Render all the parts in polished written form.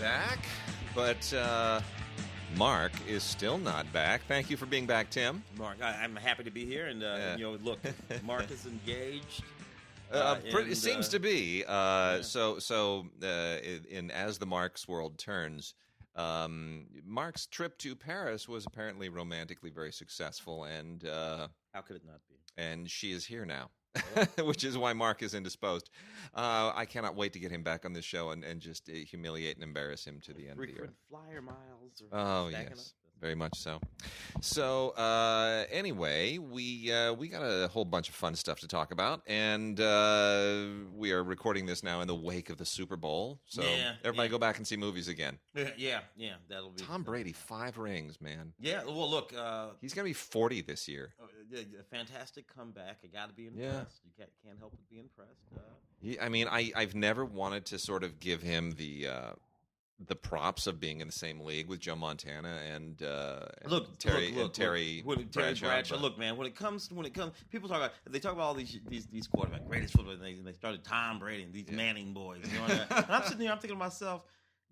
back, but Mark is still not back. Thank you for being back, Tim. Mark, I'm happy to be here, and look, Mark is engaged. It seems to be. So, as the Mark's world turns, Mark's trip to Paris was apparently romantically very successful, and how could it not be? And she is here now. Which is why Mark is indisposed. I cannot wait to get him back on this show and just humiliate and embarrass him to the end of the year. Flyer miles. Oh, yes. Very much so. So, anyway, we got a whole bunch of fun stuff to talk about, and we are recording this now in the wake of the Super Bowl. So, everybody go back and see movies again. Yeah, that'll be... Tom Brady, 5 rings, man. Yeah, well, look... he's going to be 40 this year. A fantastic comeback. I got to be impressed. You can't help but be impressed. I mean, I've never wanted to sort of give him the props of being in the same league with Joe Montana and Terry Bradshaw. Look, man, when it comes, people talk about all these quarterbacks, greatest football, and they started Tom Brady and these Manning boys. You know, and I'm sitting there, I'm thinking to myself,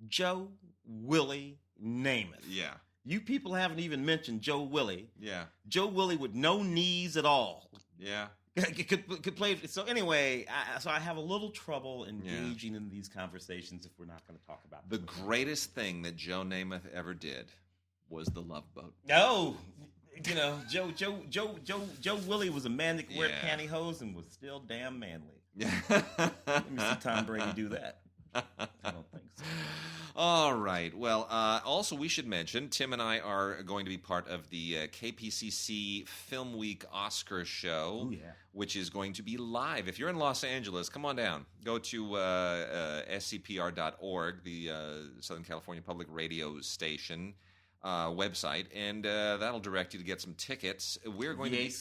Joe, Willie, name it. Yeah. You people haven't even mentioned Joe Willie. Yeah. Joe Willie with no knees at all. Yeah. Could play. So anyway, I have a little trouble engaging in these conversations if we're not going to talk about the greatest thing that Joe Namath ever did was the Love Boat. No, Joe Willie was a man that could wear pantyhose and was still damn manly. Let me see Tom Brady do that. I don't think so. All right. Well, also we should mention, Tim and I are going to be part of the KPCC Film Week Oscar show, which is going to be live. If you're in Los Angeles, come on down. Go to scpr.org, the Southern California Public Radio Station website, and that'll direct you to get some tickets. We're going to be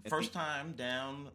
first time down.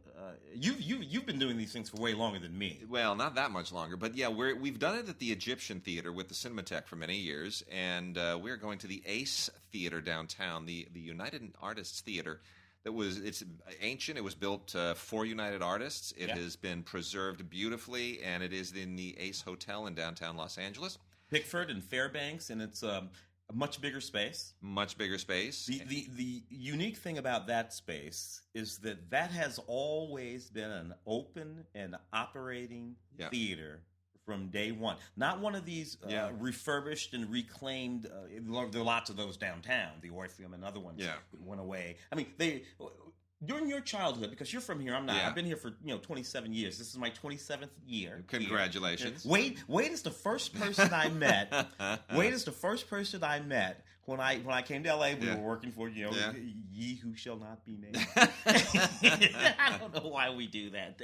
You've been doing these things for way longer than me. Well, not that much longer, but yeah, we've done it at the Egyptian Theater with the Cinematheque for many years, and we're going to the Ace Theater downtown, the United Artists Theater. It's ancient. It was built for United Artists. It has been preserved beautifully, and it is in the Ace Hotel in downtown Los Angeles, Pickford and Fairbanks, and it's a much bigger space. Much bigger space. The unique thing about that space is that has always been an open and operating theater from day one. Not one of these refurbished and reclaimed. There are lots of those downtown. The Orpheum and other ones went away. I mean, during your childhood, because you're from here, I'm not. I've been here for 27 years. This is my 27th year. Congratulations. Wade is the first person I met. Wade is the first person I met when I came to LA. We were working for Ye Who Shall Not Be Named. I don't know why we do that.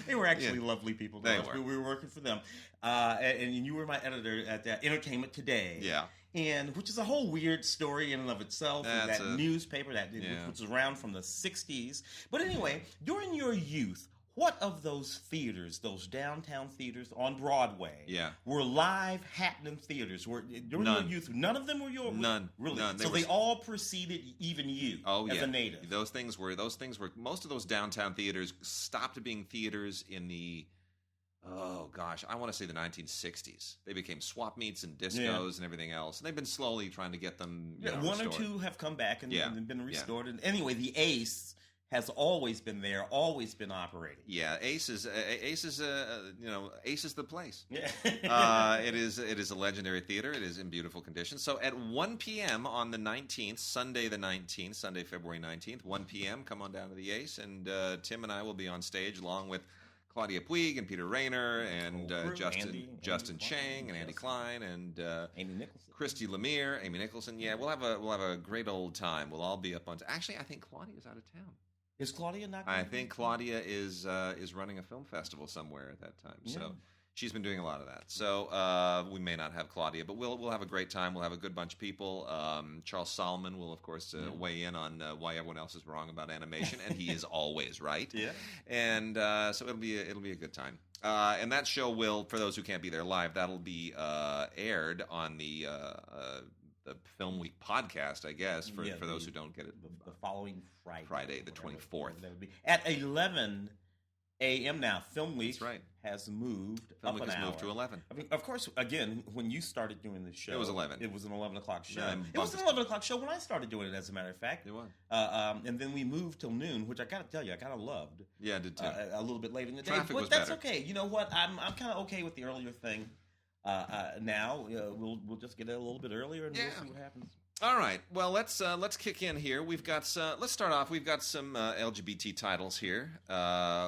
They were actually lovely people. We were working for them, and you were my editor at Entertainment Today. Yeah. And which is a whole weird story in and of itself. That newspaper which was around from the 60s. But anyway, during your youth, what of those theaters, those downtown theaters on Broadway, were live happening theaters? During your youth, none of them were yours? None. Really? None. They all preceded even you as a native? Those things were, most of those downtown theaters stopped being theaters in the... Oh, gosh, I want to say the 1960s. They became swap meets and discos and everything else. And they've been slowly trying to get them one restored. or two have come back and been restored. And anyway, the Ace has always been there, always been operating. Yeah, Ace is the place. Yeah. It is a legendary theater. It is in beautiful condition. So at 1 p.m. on the 19th, Sunday, February 19th, 1 p.m., come on down to the Ace, and Tim and I will be on stage along with Claudia Puig and Peter Rayner and Justin Chang and Andy Klein and Amy Nicholson. Christy Lemire, Amy Nicholson. Yeah, we'll have a great old time. We'll all be up on. Actually, I think Claudia's out of town. Is Claudia not? I think Claudia is running a film festival somewhere at that time. Yeah. So she's been doing a lot of that. So we may not have Claudia, but we'll have a great time. We'll have a good bunch of people. Charles Solomon will, of course, weigh in on why everyone else is wrong about animation, and he is always right. Yeah. And so it'll be a good time. And that show will, for those who can't be there live, that'll be aired on the Film Week podcast, I guess, for those who don't get it. The following Friday. Friday, the 24th. That would be at 11 a.m. now. Film Week That's right. has moved Film up Week an has hour. moved to 11. I mean, of course, again, when you started doing the show... It was 11. It was an 11 o'clock show. Yeah, it was an 11 o'clock show when I started doing it, as a matter of fact. It was. And then we moved till noon, which I got to tell you, I kind of loved. Yeah, I did too. A little bit later in the day. Traffic But was that's better. okay. You know what? I'm kind of okay with the earlier thing. Now, we'll just get it a little bit earlier, and we'll see what happens. All right. Well, let's kick in here. We've got let's start off. We've got some LGBT titles here,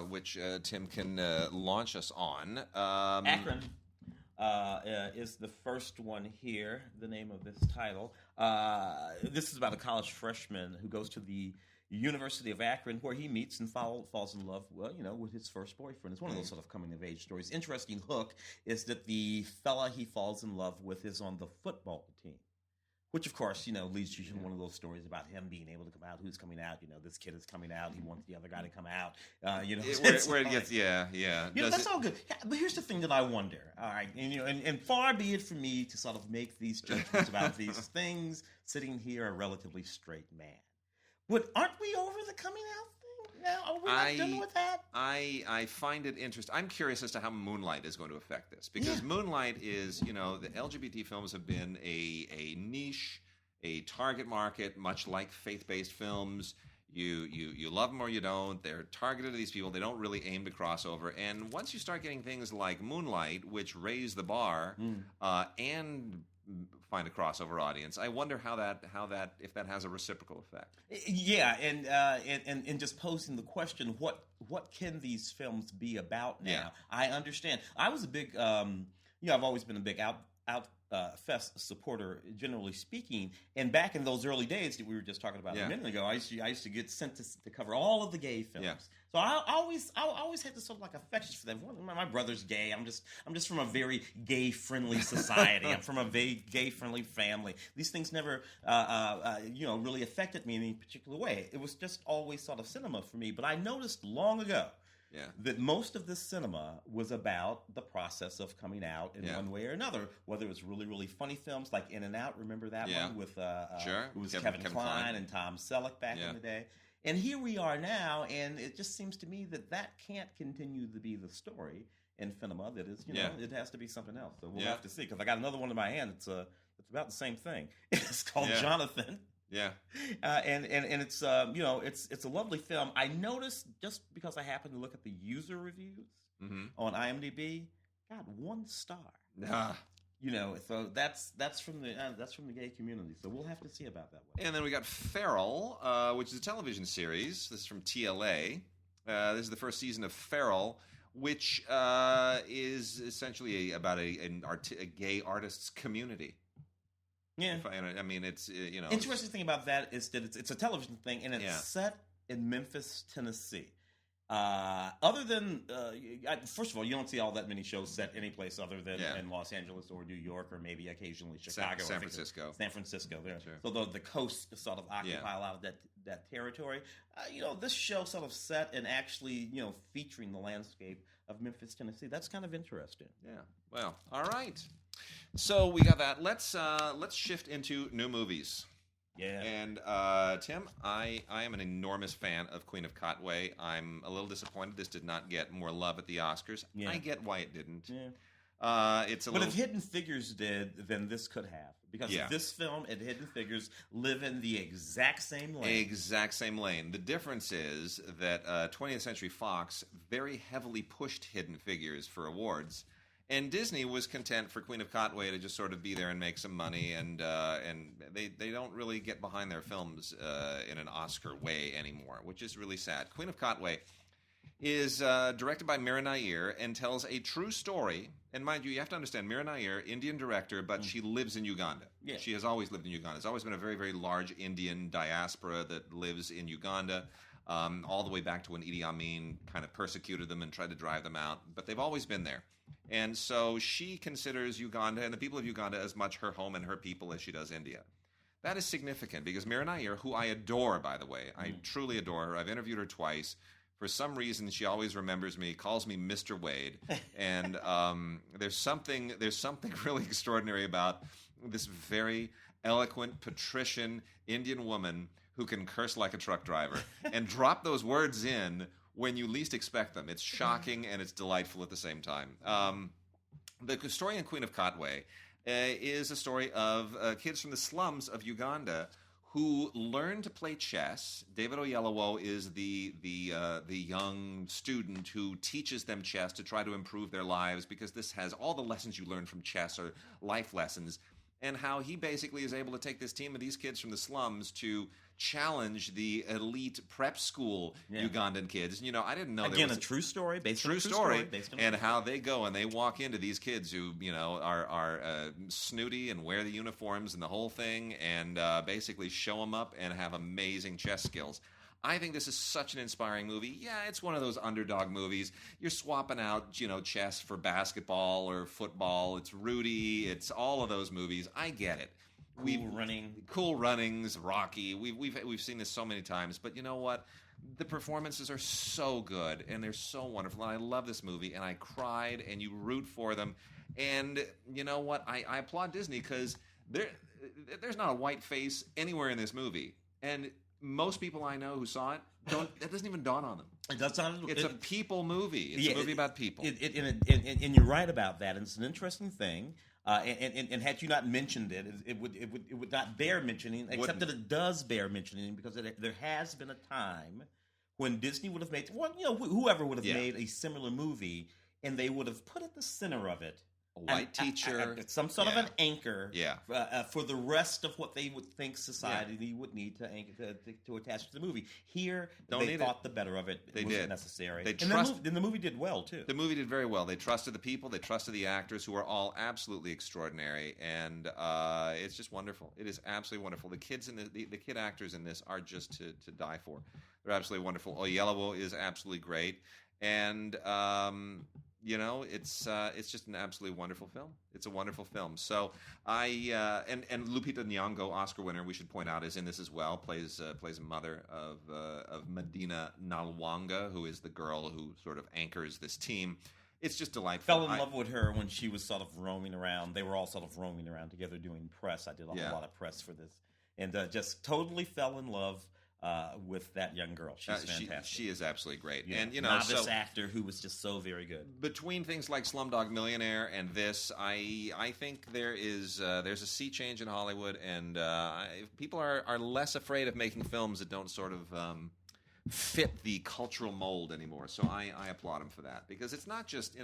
which Tim can launch us on. Akron is the first one here. The name of this title. This is about a college freshman who goes to the University of Akron, where he meets and falls in love, with his first boyfriend. It's one of those sort of coming-of-age stories. Interesting hook is that the fella he falls in love with is on the football team. Which, of course, leads you to one of those stories about him being able to come out. Who's coming out? This kid is coming out. He wants the other guy to come out. Where it gets, yeah. That's all good. Yeah, but here's the thing that I wonder. All right, and far be it from me to sort of make these judgments about these things, sitting here a relatively straight man. But aren't we over the coming out thing now? Are we not done with that? I find it interesting. I'm curious as to how Moonlight is going to affect this, because Moonlight is, the LGBT films have been a niche, a target market, much like faith-based films. You love them or you don't. They're targeted to these people. They don't really aim to cross over. And once you start getting things like Moonlight, which raise the bar and find a crossover audience, I wonder how that if that has a reciprocal effect. Yeah, and just posing the question, what can these films be about now? Yeah. I understand. I was a big, I've always been a big Fest supporter, generally speaking. And back in those early days that we were just talking about a minute ago, I used to get sent to cover all of the gay films. Yeah. So I always had this sort of like affection for them. My brother's gay. I'm just from a very gay friendly society. I'm from a very gay friendly family. These things never really affected me in any particular way. It was just always sort of cinema for me. But I noticed long ago that most of this cinema was about the process of coming out in one way or another, whether it was really, really funny films like In and Out. Remember that one with sure. It was Kevin Kline and Tom Selleck back in the day. And here we are now, and it just seems to me that can't continue to be the story in cinema. That is, it has to be something else. So we'll have to see, because I got another one in my hand. It's about the same thing. It's called Jonathan. Yeah, and it's it's a lovely film. I noticed, just because I happened to look at the user reviews on IMDb, got 1 star. So that's from the gay community. So we'll have to see about that one. And then we got Feral, which is a television series. This is from TLA. This is the first season of Feral, which is essentially about a gay artists community. Yeah, I mean, it's Interesting thing about that is that it's a television thing, and it's set in Memphis, Tennessee. Other than first of all, you don't see all that many shows set any place other than in Los Angeles or New York, or maybe occasionally Chicago, San Francisco. San Francisco, there. Sure. So the coast sort of occupy a lot of that territory. This show sort of set and actually featuring the landscape of Memphis, Tennessee. That's kind of interesting. Yeah. Well, all right. So we got that. Let's shift into new movies. Yeah. And Tim, I am an enormous fan of Queen of Katwe. I'm a little disappointed this did not get more love at the Oscars. Yeah. I get why it didn't. Yeah. If Hidden Figures did, then this could have. Because this film and Hidden Figures live in the exact same lane. The difference is that 20th Century Fox very heavily pushed Hidden Figures for awards. And Disney was content for Queen of Katwe to just sort of be there and make some money, and they don't really get behind their films in an Oscar way anymore, which is really sad. Queen of Katwe is directed by Mira Nair and tells a true story. And mind you have to understand, Mira Nair, Indian director, but she lives in Uganda. Yeah. She has always lived in Uganda. There's always been a very, very large Indian diaspora that lives in Uganda, all the way back to when Idi Amin kind of persecuted them and tried to drive them out. But they've always been there. And so she considers Uganda and the people of Uganda as much her home and her people as she does India. That is significant because Mira Nair, who I adore, by the way, I truly adore her. I've interviewed her twice. For some reason, she always remembers me, calls me Mr. Wade. And there's something really extraordinary about this very eloquent, patrician Indian woman who can curse like a truck driver and drop those words in when you least expect them. It's shocking and it's delightful at the same time. The story in Queen of Katwe is a story of kids from the slums of Uganda who learn to play chess. David Oyelowo is the young student who teaches them chess to try to improve their lives, because this has all the lessons you learn from chess are life lessons, and how he basically is able to take this team of these kids from the slums to challenge the elite prep school Ugandan kids. You know, I didn't know again a true story based on a true story and how they go and they walk into these kids who, you know, are snooty and wear the uniforms and the whole thing, and basically show them up and have amazing chess skills. I think this is such an inspiring movie. Yeah, it's one of those underdog movies. You're swapping out, you know, chess for basketball or football. It's Rudy. It's all of those movies. I get it. Cool Runnings, Rocky. We've seen this so many times, but you know what? The performances are so good and they're so wonderful, and I love this movie, and I cried, and you root for them, and you know what? I applaud Disney, because there's not a white face anywhere in this movie, and most people I know who saw it that doesn't even dawn on them. It's a people movie. It's a movie about people. And you're right about that. And it's an interesting thing. And had you not mentioned it, it would not bear mentioning, except that it does bear mentioning, because there has been a time when Disney would have made, whoever would have made a similar movie, and they would have put at the center of it a white teacher, some sort of an anchor, yeah, for the rest of what they would think society would need to anchor to attach to the movie. Here, they thought the better of it. It wasn't necessary. And the movie did well too. The movie did very well. They trusted the people. They trusted the actors, who are all absolutely extraordinary, and it's just wonderful. It is absolutely wonderful. The kids and the kid actors in this are just to die for. They're absolutely wonderful. Oyelowo is absolutely great, and you know, it's just an absolutely wonderful film. It's a wonderful film. So and Lupita Nyong'o, Oscar winner, we should point out, is in this as well. Plays a mother of Medina Nalwanga, who is the girl who sort of anchors this team. It's just delightful. Fell in love with her when she was sort of roaming around. They were all sort of roaming around together doing press. I did a whole lot of press for this, and just totally fell in love with that young girl. She's fantastic. She is absolutely great. Yeah. And, you know, novice actor who was just so very good. Between things like Slumdog Millionaire and this, I think there's a sea change in Hollywood, and people are less afraid of making films that don't sort of fit the cultural mold anymore. So I applaud him for that, because it's not just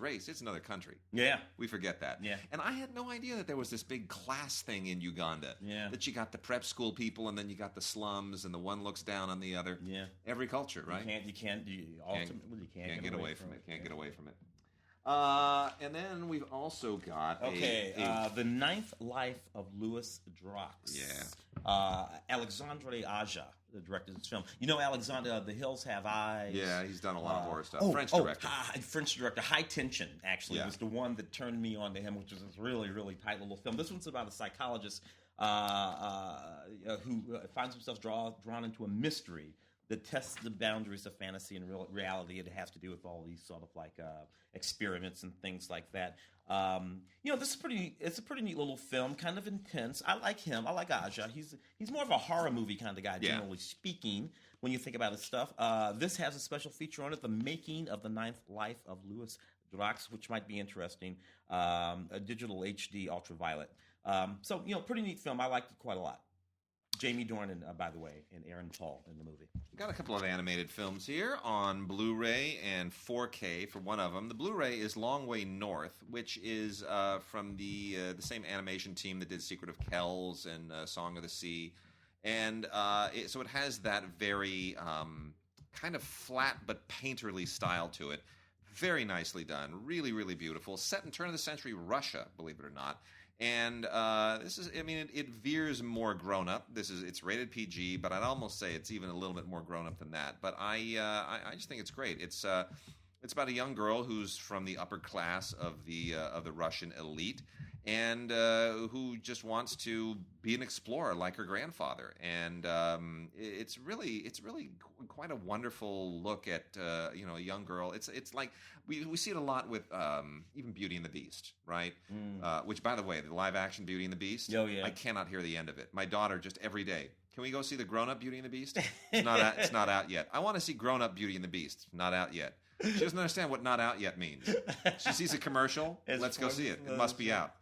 race, it's another country. Yeah. We forget that. Yeah. And I had no idea that there was this big class thing in Uganda. Yeah. That you got the prep school people, and then you got the slums, and the one looks down on the other. Yeah. Every culture, right? You can't get away from it. Can't get away from it. And then we've also got The Ninth Life of Louis Drax. Yeah. Alexandre Aja directed this film. You know, Alexander, The Hills Have Eyes. Yeah, he's done a lot of horror stuff. French director. French director. High Tension, actually, was the one that turned me on to him, which was this really, really tight little film. This one's about a psychologist who finds himself drawn into a mystery that tests the boundaries of fantasy and reality. It has to do with all these sort of like experiments and things like that. It's a pretty neat little film, kind of intense. I like him. I like Aja. He's more of a horror movie kind of guy, generally speaking, when you think about his stuff. This has a special feature on it, The Making of the Ninth Life of Louis Drax, which might be interesting. A digital HD ultraviolet. Pretty neat film. I liked it quite a lot. Jamie Dornan, by the way, and Aaron Paul in the movie. We've got a couple of animated films here on Blu-ray and 4K for one of them. The Blu-ray is Long Way North, which is from the same animation team that did Secret of Kells and Song of the Sea. And so it has that very kind of flat but painterly style to it. Very nicely done. Really, really beautiful. Set in turn-of-the-century Russia, believe it or not. And it veers more grown up. It's rated PG, but I'd almost say it's even a little bit more grown up than that. But I just think it's great. It's about a young girl who's from the upper class of the Russian elite, and who just wants to be an explorer like her grandfather. And it's really quite a wonderful look at a young girl. It's like we see it a lot with even Beauty and the Beast, right? Which, by the way, the live action Beauty and the Beast, I cannot hear the end of it. My daughter just every day, can we go see the grown up Beauty and the Beast? It's not out yet. I want to see grown up Beauty and the Beast. Not out yet. She doesn't understand what "not out yet" means. She sees a commercial. Let's go see it. It must be out.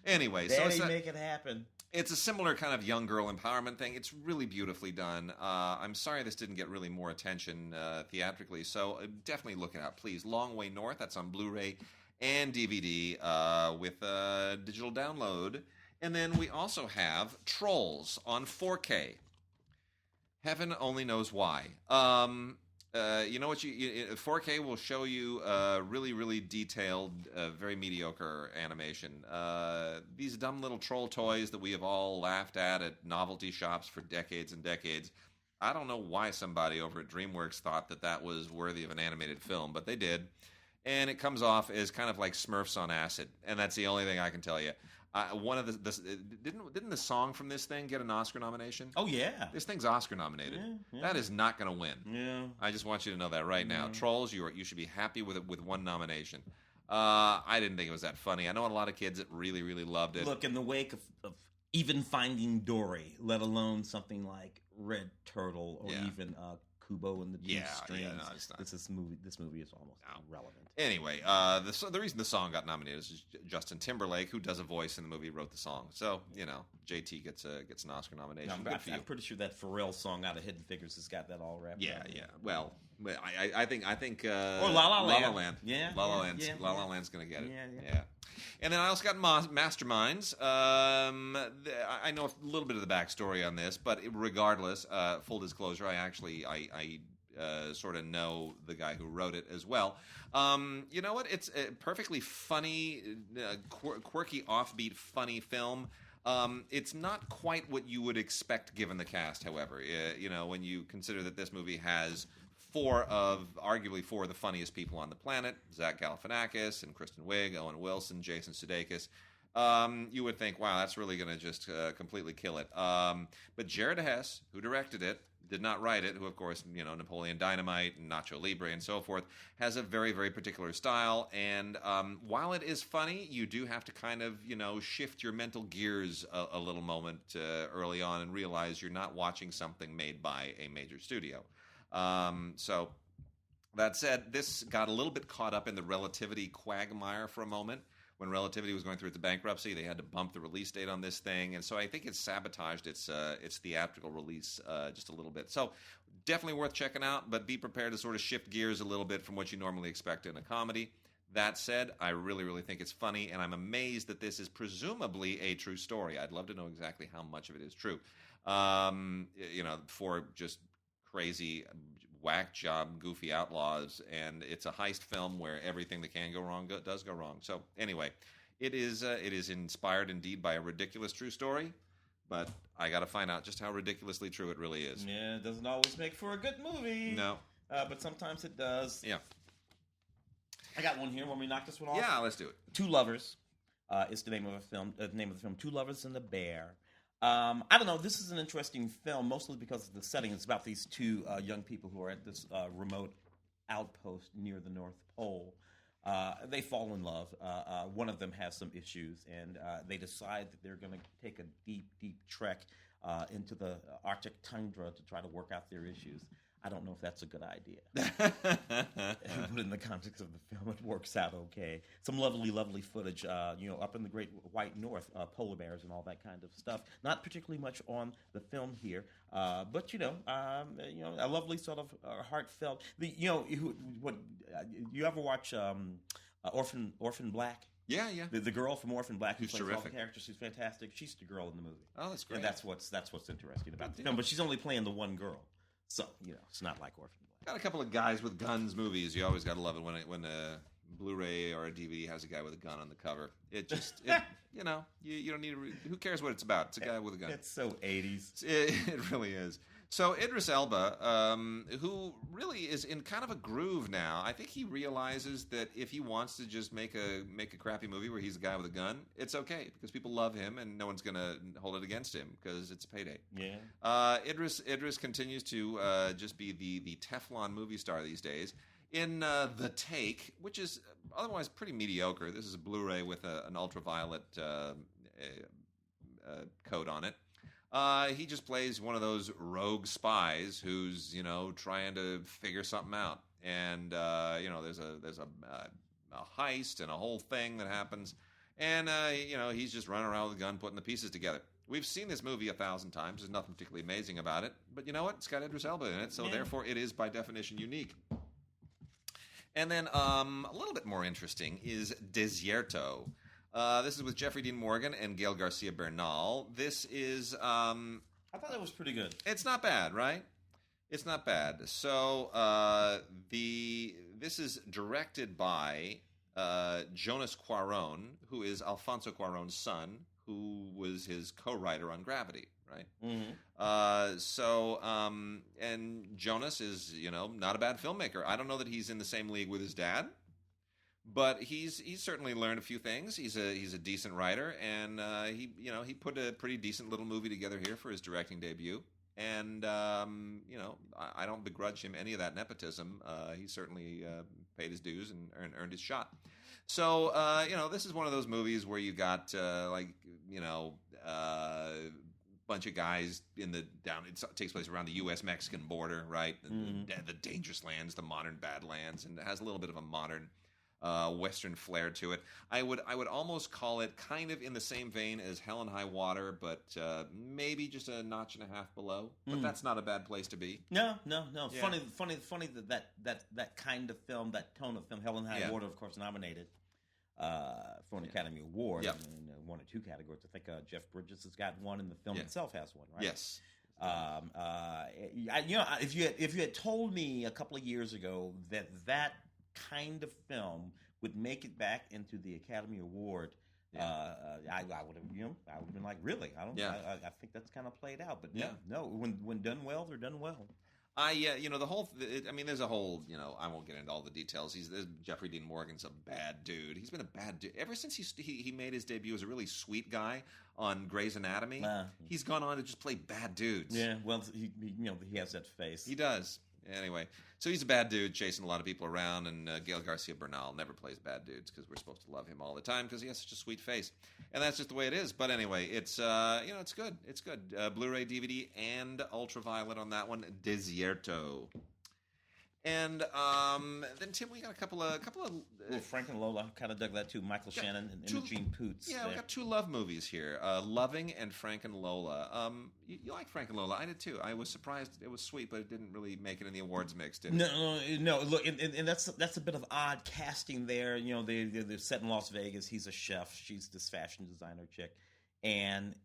Anyway, Daddy, make it happen. It's a similar kind of young girl empowerment thing. It's really beautifully done. I'm sorry this didn't get really more attention theatrically, so definitely look it out, please. Long Way North, that's on Blu-ray and DVD with a digital download. And then we also have Trolls on 4K. Heaven only knows why. You know what? 4K will show you really, really detailed, very mediocre animation. These dumb little troll toys that we have all laughed at novelty shops for decades and decades. I don't know why somebody over at DreamWorks thought that was worthy of an animated film, but they did. And it comes off as kind of like Smurfs on acid, and that's the only thing I can tell you. One of didn't the song from this thing get an Oscar nomination? Oh yeah, this thing's Oscar nominated. Yeah. That is not going to win. Yeah, I just want you to know that right now. Trolls, you should be happy with it with one nomination. I didn't think it was that funny. I know a lot of kids that really, really loved it. Look, in the wake of even Finding Dory, let alone something like Red Turtle or even Kubo and the Two Strings. No, it's not. This movie is almost irrelevant. Anyway, the reason the song got nominated is Justin Timberlake, who does a voice in the movie, wrote the song. So JT gets an Oscar nomination. I'm pretty sure that Pharrell song out of Hidden Figures has got that all wrapped up. Yeah. Well, I think or La La Land. La La Land. Yeah. La La Land's going to get it. Yeah. And then I also got Masterminds. I know a little bit of the backstory on this, but regardless, full disclosure, I sort of know the guy who wrote it as well. You know what? It's a perfectly funny, quirky, offbeat, funny film. It's not quite what you would expect given the cast, however. When you consider that this movie has arguably four of the funniest people on the planet, Zach Galifianakis and Kristen Wiig, Owen Wilson, Jason Sudeikis, you would think, wow, that's really going to just completely kill it. But Jared Hess, who directed it, did not write it, who, of course, Napoleon Dynamite and Nacho Libre and so forth, has a very, very particular style. And while it is funny, you do have to kind of, shift your mental gears a little moment early on and realize you're not watching something made by a major studio. So that said, this got a little bit caught up in the Relativity quagmire for a moment. When Relativity was going through its bankruptcy, they had to bump the release date on this thing, and so I think it sabotaged its theatrical release just a little bit. So definitely worth checking out, but be prepared to sort of shift gears a little bit from what you normally expect in a comedy. That said, I really, really think it's funny, and I'm amazed that this is presumably a true story. I'd love to know exactly how much of it is true. For just crazy whack job goofy outlaws, and it's a heist film where everything that can go wrong does go wrong. So anyway, it is inspired indeed by a ridiculous true story, but I got to find out just how ridiculously true it really is. Yeah, it doesn't always make for a good movie. No, but sometimes it does. Yeah, I got one here. Want me to knock this one off? Yeah, let's do it. Two Lovers is the name of the film. The name of the film, Two Lovers and a Bear. I don't know. This is an interesting film, mostly because of the setting. It's about these two young people who are at this remote outpost near the North Pole. They fall in love. One of them has some issues, and they decide that they're going to take a deep, deep trek into the Arctic tundra to try to work out their issues. I don't know if that's a good idea. But in the context of the film, it works out okay. Some lovely, lovely footage, up in the Great White North, polar bears and all that kind of stuff. Not particularly much on the film here, but a lovely sort of heartfelt. You ever watch Orphan Black? Yeah. The girl from Orphan Black who plays terrific. all the characters. She's fantastic. She's the girl in the movie. Oh, that's great. And that's what's interesting about the film. But she's only playing the one girl. So, it's not like Orphan Black. Got a couple of guys with guns movies. You always got to love it when a Blu-ray or a DVD has a guy with a gun on the cover. It just, you don't need who cares what it's about? It's a guy with a gun. It's so 80s. It really is. So Idris Elba, who really is in kind of a groove now, I think he realizes that if he wants to just make a crappy movie where he's a guy with a gun, it's okay because people love him and no one's going to hold it against him because it's a payday. Yeah. Idris continues to just be the Teflon movie star these days. In The Take, which is otherwise pretty mediocre. This is a Blu-ray with an ultraviolet coat on it. He just plays one of those rogue spies who's, trying to figure something out. And, there's a heist and a whole thing that happens. And, he's just running around with a gun putting the pieces together. We've seen this movie 1,000 times. There's nothing particularly amazing about it. But you know what? It's got Idris Elba in it, so therefore it is by definition unique. And then a little bit more interesting is Desierto. This is with Jeffrey Dean Morgan and Gael Garcia Bernal. This is... I thought that was pretty good. It's not bad, right? It's not bad. So this is directed by Jonas Cuarón, who is Alfonso Cuarón's son, who was his co-writer on Gravity, right? Mm-hmm. And Jonas is, not a bad filmmaker. I don't know that he's in the same league with his dad, but he's certainly learned a few things. He's a decent writer, and he put a pretty decent little movie together here for his directing debut. And I don't begrudge him any of that nepotism. He certainly paid his dues and earned his shot. So this is one of those movies where you got bunch of guys it takes place around the U.S.-Mexican border, right? The dangerous lands, the modern badlands, and it has a little bit of a modern Western flair to it. I would almost call it kind of in the same vein as Hell and High Water, but maybe just a notch and a half below. But that's not a bad place to be. No. Yeah. Funny that kind of film, that tone of film, Hell and High Water, of course, nominated for an Academy Award in one or two categories. I think Jeff Bridges has got one, and the film itself has one, right? Yes. If you had told me a couple of years ago that kind of film would make it back into the Academy Award, I would have been like, really? I think that's kind of played out, but no. When done well, they're done well. The whole. There's a whole. I won't get into all the details. Jeffrey Dean Morgan's a bad dude. He's been a bad dude ever since he made his debut as a really sweet guy on Grey's Anatomy. He's gone on to just play bad dudes. Yeah, well, he has that face. He does. Anyway, so he's a bad dude chasing a lot of people around, and Gael Garcia Bernal never plays bad dudes because we're supposed to love him all the time because he has such a sweet face, and that's just the way it is. But anyway, it's it's good. It's good. Blu-ray, DVD, and ultraviolet on that one. Desierto. And then Tim, we got a couple of Frank and Lola, kind of dug that too. Michael Shannon and Imogen Poots. Yeah, we got two love movies here, Loving and Frank and Lola. You like Frank and Lola? I did too. I was surprised it was sweet, but it didn't really make it in the awards mix, did it? No. Look, and that's a bit of odd casting there. They're set in Las Vegas. He's a chef. She's this fashion designer chick. And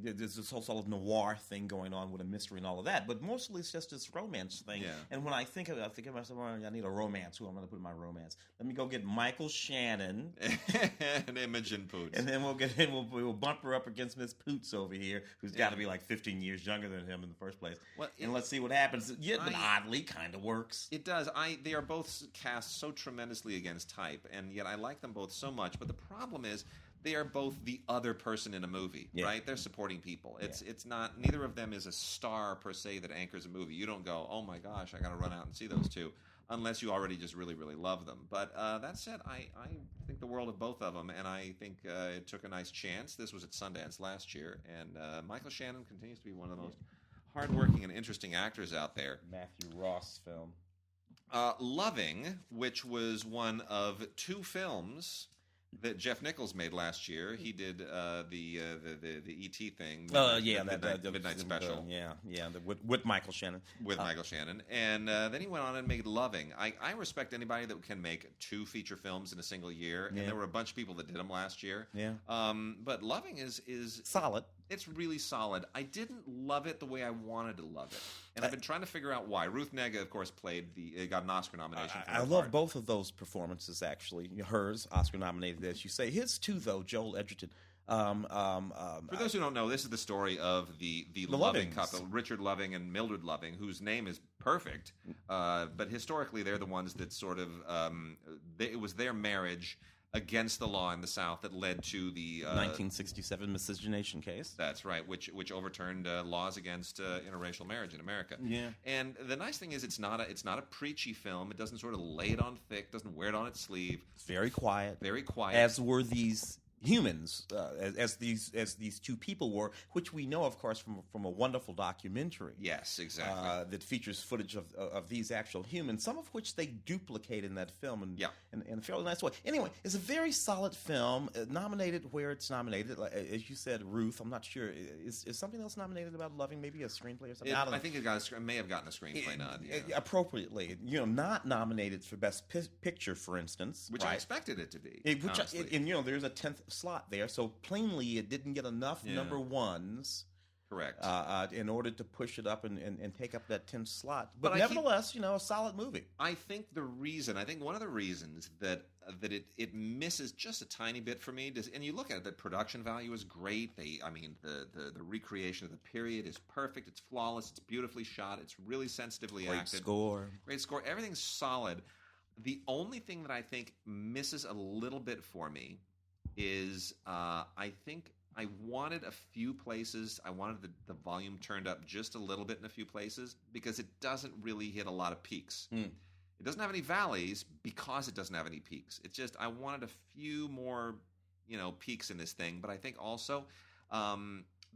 there's this whole sort of noir thing going on with a mystery and all of that. But mostly it's just this romance thing. Yeah. And when I think of myself, I need a romance. Who I'm going to put in my romance? Let me go get Michael Shannon. And Imogen Poots. And then we'll bump her up against Miss Poots over here, who's got to be like 15 years younger than him in the first place. Well, and let's see what happens. But oddly, kind of works. It does. They are both cast so tremendously against type, and yet I like them both so much. But the problem is, they are both the other person in a movie, right? They're supporting people. It's not, neither of them is a star per se that anchors a movie. You don't go, oh my gosh, I got to run out and see those two, unless you already just really, really love them. But that said, I think the world of both of them, and I think it took a nice chance. This was at Sundance last year, and Michael Shannon continues to be one of the most hardworking and interesting actors out there. Matthew Ross film. Loving, which was one of two films that Jeff Nichols made last year. He did the E.T. thing. The Midnight Special. With Michael Shannon. Michael Shannon. And then he went on and made Loving. I respect anybody that can make two feature films in a single year. And there were a bunch of people that did them last year. Yeah. But Loving is solid. It's really solid. I didn't love it the way I wanted to love it. And I've been trying to figure out why. Ruth Negga, of course, got an Oscar nomination for I love both of those performances, actually. Hers, Oscar nominated, as you say. His, too, though, Joel Edgerton. For those who don't know, this is the story of the Loving couple, Richard Loving and Mildred Loving, whose name is perfect. But historically, they're the ones that sort of it was their marriage against the law in the South that led to the 1967 miscegenation case. That's right, which overturned laws against interracial marriage in America. Yeah. And the nice thing is, it's not a preachy film. It doesn't sort of lay it on thick. Doesn't wear it on its sleeve. It's very quiet. Very quiet. As were these humans, as these two people were, which we know, of course, from a wonderful documentary. Yes, exactly. That features footage of these actual humans, some of which they duplicate in that film in a fairly nice way. Anyway, it's a very solid film, nominated where it's nominated. As you said, Ruth, I'm not sure. Is something else nominated about Loving? Maybe a screenplay or something? I think it may have gotten a screenplay nod. Yeah. Appropriately. Not nominated for Best Picture, for instance. Which I expected it to be. There's a 10th slot there, so plainly it didn't get enough number ones. Correct. In order to push it up and take up that 10th slot. But nevertheless, a solid movie. I think one of the reasons that it misses just a tiny bit for me, and you look at it, the production value is great. The recreation of the period is perfect. It's flawless. It's beautifully shot. It's really sensitively acted. Great score. Everything's solid. The only thing that I think misses a little bit for me is I think I wanted a few places. I wanted the volume turned up just a little bit in a few places because it doesn't really hit a lot of peaks. It doesn't have any valleys because it doesn't have any peaks. It's just I wanted a few more, peaks in this thing. But I think also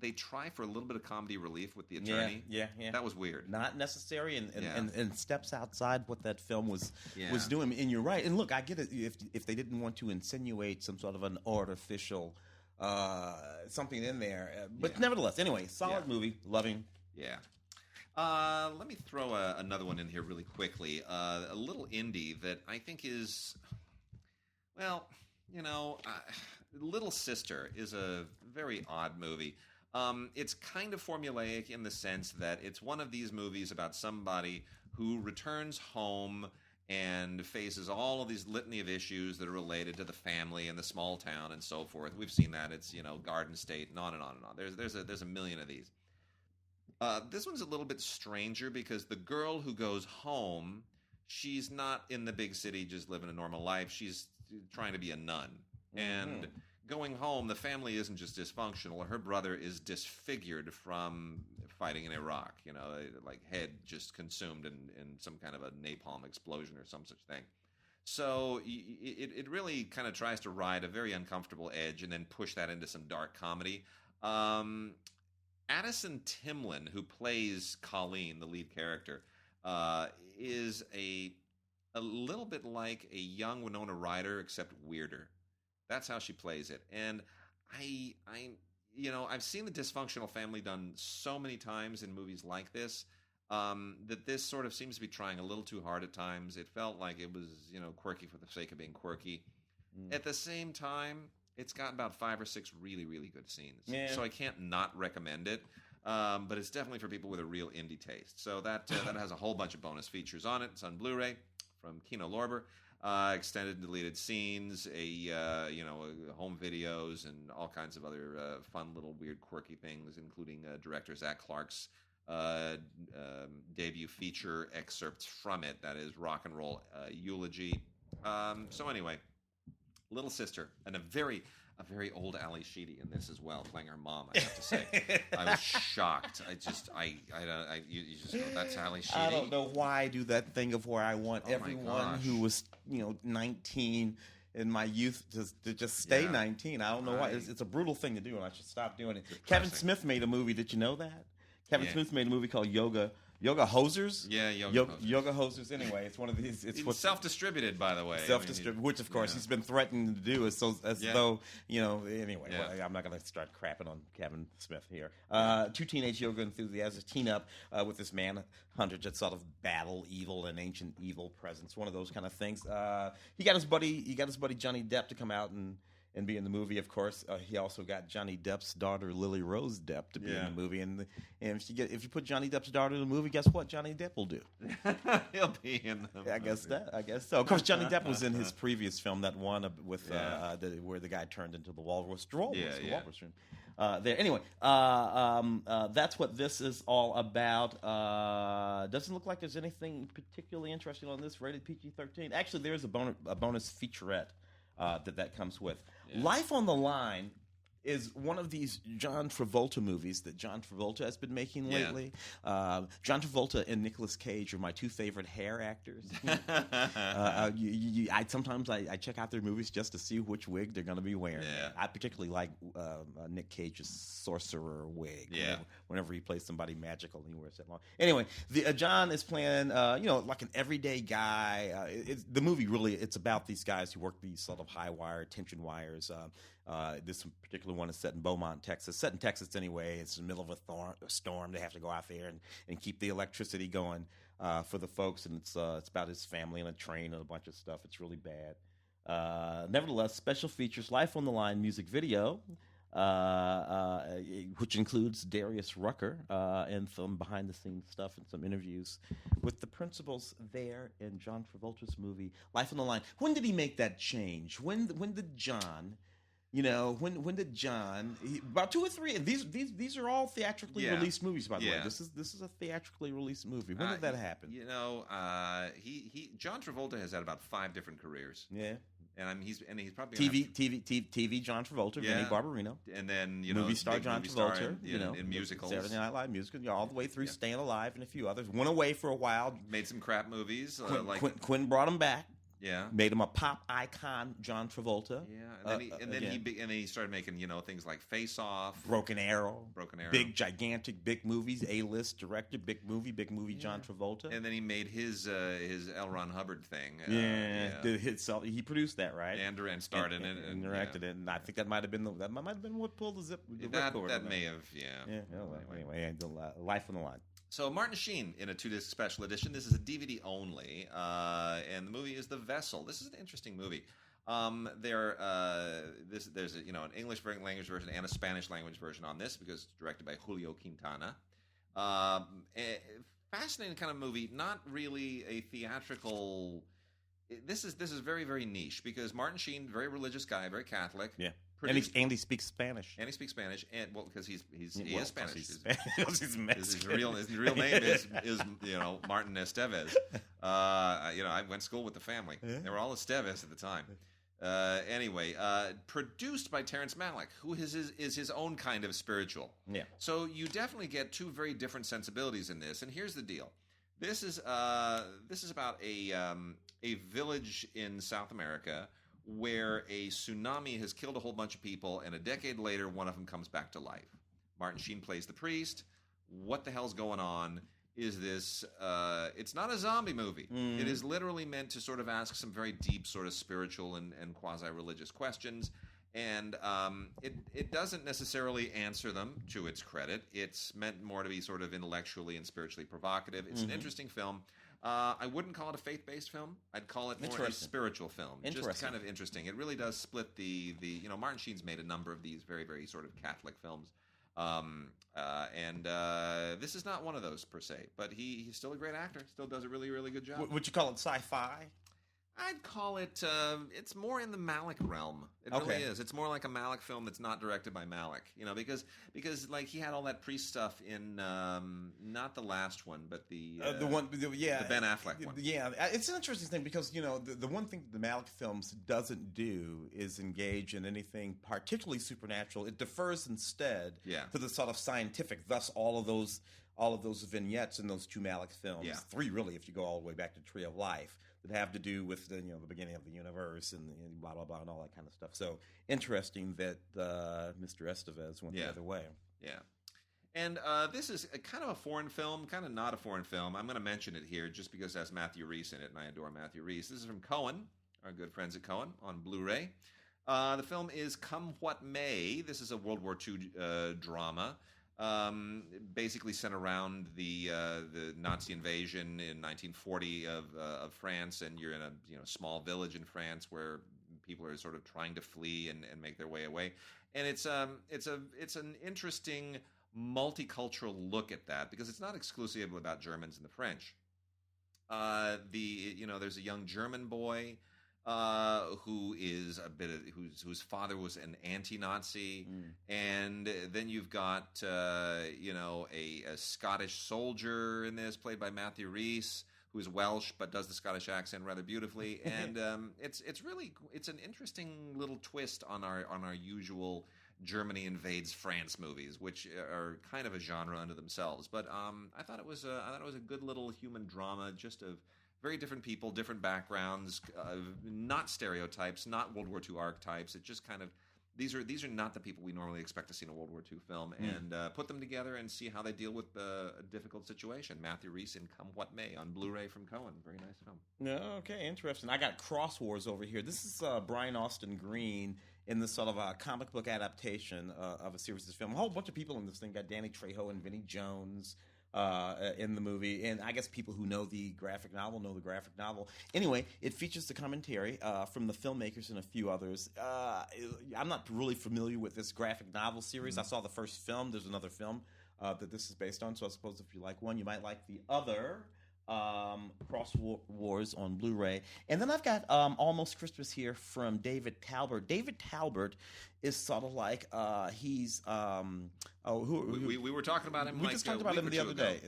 they try for a little bit of comedy relief with the attorney. Yeah. That was weird. Not necessary and steps outside what that film was doing. And you're right. And look, I get it if they didn't want to insinuate some sort of an artificial something in there. But nevertheless, anyway, solid movie. Loving. Yeah. Let me throw another one in here really quickly. A little indie that I think is, Little Sister is a very odd movie. It's kind of formulaic in the sense that it's one of these movies about somebody who returns home and faces all of these litany of issues that are related to the family and the small town and so forth. We've seen that. It's, Garden State and on and on and on. There's a million of these. This one's a little bit stranger because the girl who goes home, she's not in the big city just living a normal life. She's trying to be a nun. And going home, the family isn't just dysfunctional. Her brother is disfigured from fighting in Iraq, like head just consumed in some kind of a napalm explosion or some such thing. So it really kind of tries to ride a very uncomfortable edge and then push that into some dark comedy. Addison Timlin, who plays Colleen, the lead character, is a little bit like a young Winona Ryder, except weirder. That's how she plays it. And I've seen the dysfunctional family done so many times in movies like this that this sort of seems to be trying a little too hard at times. It felt like it was, quirky for the sake of being quirky. At the same time, it's got about 5 or 6 really, really good scenes. Yeah. So I can't not recommend it. But it's definitely for people with a real indie taste. So that has a whole bunch of bonus features on it. It's on Blu-ray from Kino Lorber. Extended and deleted scenes, home videos, and all kinds of other fun little weird quirky things, including director Zach Clark's debut feature excerpts from it. That is Rock and Roll Eulogy. So anyway, Little Sister, and a very old Ali Sheedy in this as well, playing her mom. I have to say, I was shocked. You just go, that's Ali Sheedy. I don't know why I do that thing of where I want everyone who was 19 in my youth to just stay 19. I don't know why. It's a brutal thing to do, and I should stop doing it. Kevin Smith made a movie. Did you know that? Kevin Smith made a movie called Yoga Hosers? Yeah, Yoga Hosers. Anyway, it's one of these. It's self-distributed, by the way. Self-distributed, which of course he's been threatening to do, though. Anyway, I'm not going to start crapping on Kevin Smith here. 2 teenage yoga enthusiasts team up with this manhunter to sort of battle evil and ancient evil presence. One of those kind of things. He got his buddy Johnny Depp to come out and be in the movie. Of course, he also got Johnny Depp's daughter, Lily Rose Depp, to be in the movie. And if you put Johnny Depp's daughter in the movie, guess what Johnny Depp will do? He'll be in the movie. I guess so. Of course, Johnny Depp was in his previous film, that one with where the guy turned into the walrus. Walrus. There. Anyway, that's what this is all about. Doesn't look like there's anything particularly interesting on this. Rated PG-13. Actually, there is a bonus featurette that comes with. Yeah. Life on the Line is one of these John Travolta movies that John Travolta has been making lately. John Travolta and Nicolas Cage are my two favorite hair actors. Sometimes I check out their movies just to see which wig they're going to be wearing. Yeah. I particularly like Nick Cage's sorcerer wig. Yeah. Whenever he plays somebody magical and he wears that long. Anyway, John is playing like an everyday guy. The movie really, it's about these guys who work these sort of high wire tension wires. This particular one is set in Beaumont, Texas. Set in Texas anyway. It's in the middle of a storm. They have to go out there and keep the electricity going for the folks. And it's about his family and a train and a bunch of stuff. It's really bad. Nevertheless, special features, Life on the Line music video, which includes Darius Rucker and some behind-the-scenes stuff and some interviews with the principals there in John Travolta's movie Life on the Line. When did he make that change? When did John... when did John? About 2 or 3. And these are all theatrically released movies, by the way. This is a theatrically released movie. When did that happen? John Travolta has had about 5 different careers. Yeah, and he's probably TV John Travolta, Vinnie Barbarino, and then movie star John Travolta, in musicals, Saturday Night Live musical, all the way through Staying Alive and a few others. Went away for a while, made some crap movies. Quinn brought him back. Yeah, made him a pop icon, John Travolta. Yeah, and then he started making things like Face Off, Broken Arrow, big gigantic big movies, A-list director, big movie, John Travolta. And then he made his L. Ron Hubbard thing. He produced that, right? And starred in it and directed it. And I think that might have been what pulled the ripcord. That may have, Anyway, Life on the Line. So Martin Sheen in a 2-disc special edition. This is a DVD only, and the movie is The Vessel. This is an interesting movie. There's an English language version and a Spanish language version on this because it's directed by Julio Quintana. Fascinating kind of movie. Not really a theatrical. This is very, very niche because Martin Sheen, very religious guy, very Catholic. Yeah. And he speaks Spanish. And because he is Spanish. His real name is Martin Estevez. I went to school with the family. They were all Estevez at the time. Anyway, produced by Terrence Malick, who is his own kind of spiritual. Yeah. So you definitely get 2 very different sensibilities in this. And here's the deal: this is about a village in South America where a tsunami has killed a whole bunch of people, and a decade later, one of them comes back to life. Martin Sheen plays the priest. What the hell's going on? Is this... it's not a zombie movie. It is literally meant to sort of ask some very deep sort of spiritual and quasi-religious questions, and it doesn't necessarily answer them, to its credit. It's meant more to be sort of intellectually and spiritually provocative. It's an interesting film. I wouldn't call it a faith-based film. I'd call it more a spiritual film. Just kind of interesting. It really does split the Martin Sheen's made a number of these very, very sort of Catholic films. And this is not one of those per se, but he's still a great actor. Still does a really, really good job. Would you call it sci-fi? I'd call it, it's more in the Malick realm. It really is. It's more like a Malick film that's not directed by Malick, because like he had all that priest stuff in, not the last one, but the Ben Affleck one. Yeah, it's an interesting thing because, the one thing the Malick films doesn't do is engage in anything particularly supernatural. It defers instead to the sort of scientific, thus all of those vignettes in those 2 Malick films, 3 really if you go all the way back to Tree of Life, that have to do with the beginning of the universe and blah blah blah and all that kind of stuff. So interesting that Mr. Estevez went the other way. Yeah, and this is a kind of a foreign film, kind of not a foreign film. I'm going to mention it here just because it has Matthew Rhys in it, and I adore Matthew Rhys. This is from Cohen, our good friends at Cohen, on Blu-ray. The film is Come What May. This is a World War II drama. Basically centered around the Nazi invasion in 1940 of France, and you're in a small village in France where people are sort of trying to flee and make their way away. And it's an interesting multicultural look at that, because it's not exclusive about Germans and the French. There's a young German boy who is whose father was an anti-Nazi, and then you've got a Scottish soldier in this, played by Matthew Rhys, who's Welsh but does the Scottish accent rather beautifully, and it's an interesting little twist on our usual Germany invades France movies, which are kind of a genre unto themselves. But I thought it was a good little human drama, just of very different people, different backgrounds, not stereotypes, not World War II archetypes. It just kind of these are not the people we normally expect to see in a World War II film, and put them together and see how they deal with a difficult situation. Matthew Rhys in Come What May on Blu-ray from Cohen. Very nice film. Okay, interesting. I got Cross Wars over here. This is Brian Austin Green in this sort of a comic book adaptation of a series of film. A whole bunch of people in this thing. Got Danny Trejo and Vinnie Jones in the movie, and I guess people who know the graphic novel know the graphic novel. Anyway, it features the commentary from the filmmakers and a few others. I'm not really familiar with this graphic novel series. I saw the first film. There's another film that this is based on, so I suppose if you like one, you might like the other. Cross Wars on Blu-ray. And then I've got Almost Christmas here from David Talbert. David Talbert is sort of like he's we were talking about him. We just talked about him the other day.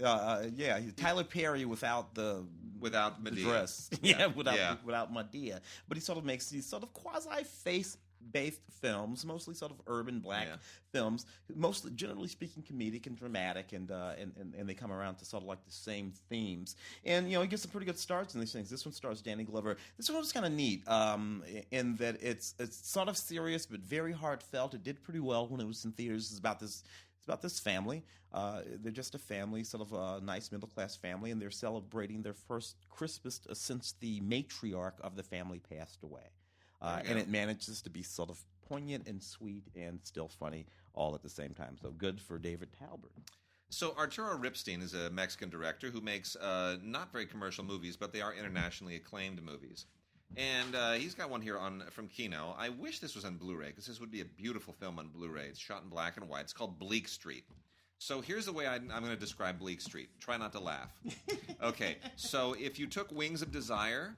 He's Tyler Perry without Medea. The dress. Without Medea. But he sort of makes these sort of quasi-faith-based films, mostly sort of urban black films, mostly, generally speaking, comedic and dramatic, and they come around to sort of like the same themes. And he gets some pretty good starts in these things. This one stars Danny Glover. This one was kind of neat in that it's sort of serious but very heartfelt. It did pretty well when it was in theaters. It's about this family. They're just a family, sort of a nice middle-class family, and they're celebrating their first Christmas since the matriarch of the family passed away. And it manages to be sort of poignant and sweet and still funny all at the same time. So good for David Talbert. So Arturo Ripstein is a Mexican director who makes not very commercial movies, but they are internationally acclaimed movies. And he's got one here from Kino. I wish this was on Blu-ray, because this would be a beautiful film on Blu-ray. It's shot in black and white. It's called Bleak Street. So here's the way I'm going to describe Bleak Street. Try not to laugh. Okay, so if you took Wings of Desire,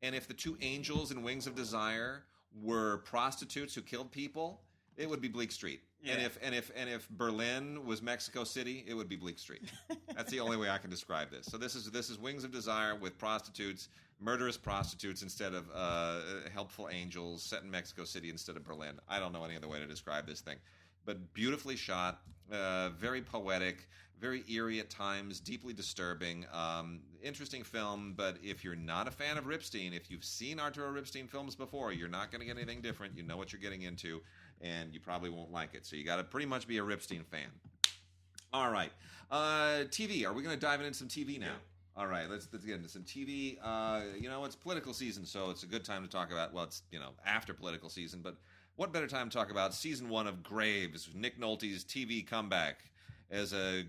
and if the two angels in Wings of Desire were prostitutes who killed people, it would be Bleak Street. Yeah. And if Berlin was Mexico City, it would be Bleak Street. That's the only way I can describe this. So this is Wings of Desire with prostitutes, murderous prostitutes instead of helpful angels, set in Mexico City instead of Berlin. I don't know any other way to describe this thing. But beautifully shot, very poetic, very eerie at times, deeply disturbing. Interesting film, but if you're not a fan of Ripstein, if you've seen Arturo Ripstein films before, you're not going to get anything different. You know what you're getting into, and you probably won't like it. So you got to pretty much be a Ripstein fan. All right. TV. Are we going to dive into some TV now? Yeah. All right, let's get into some TV. It's political season, so it's a good time to talk about, it's, after political season, but what better time to talk about Season 1 of Graves, Nick Nolte's TV comeback as a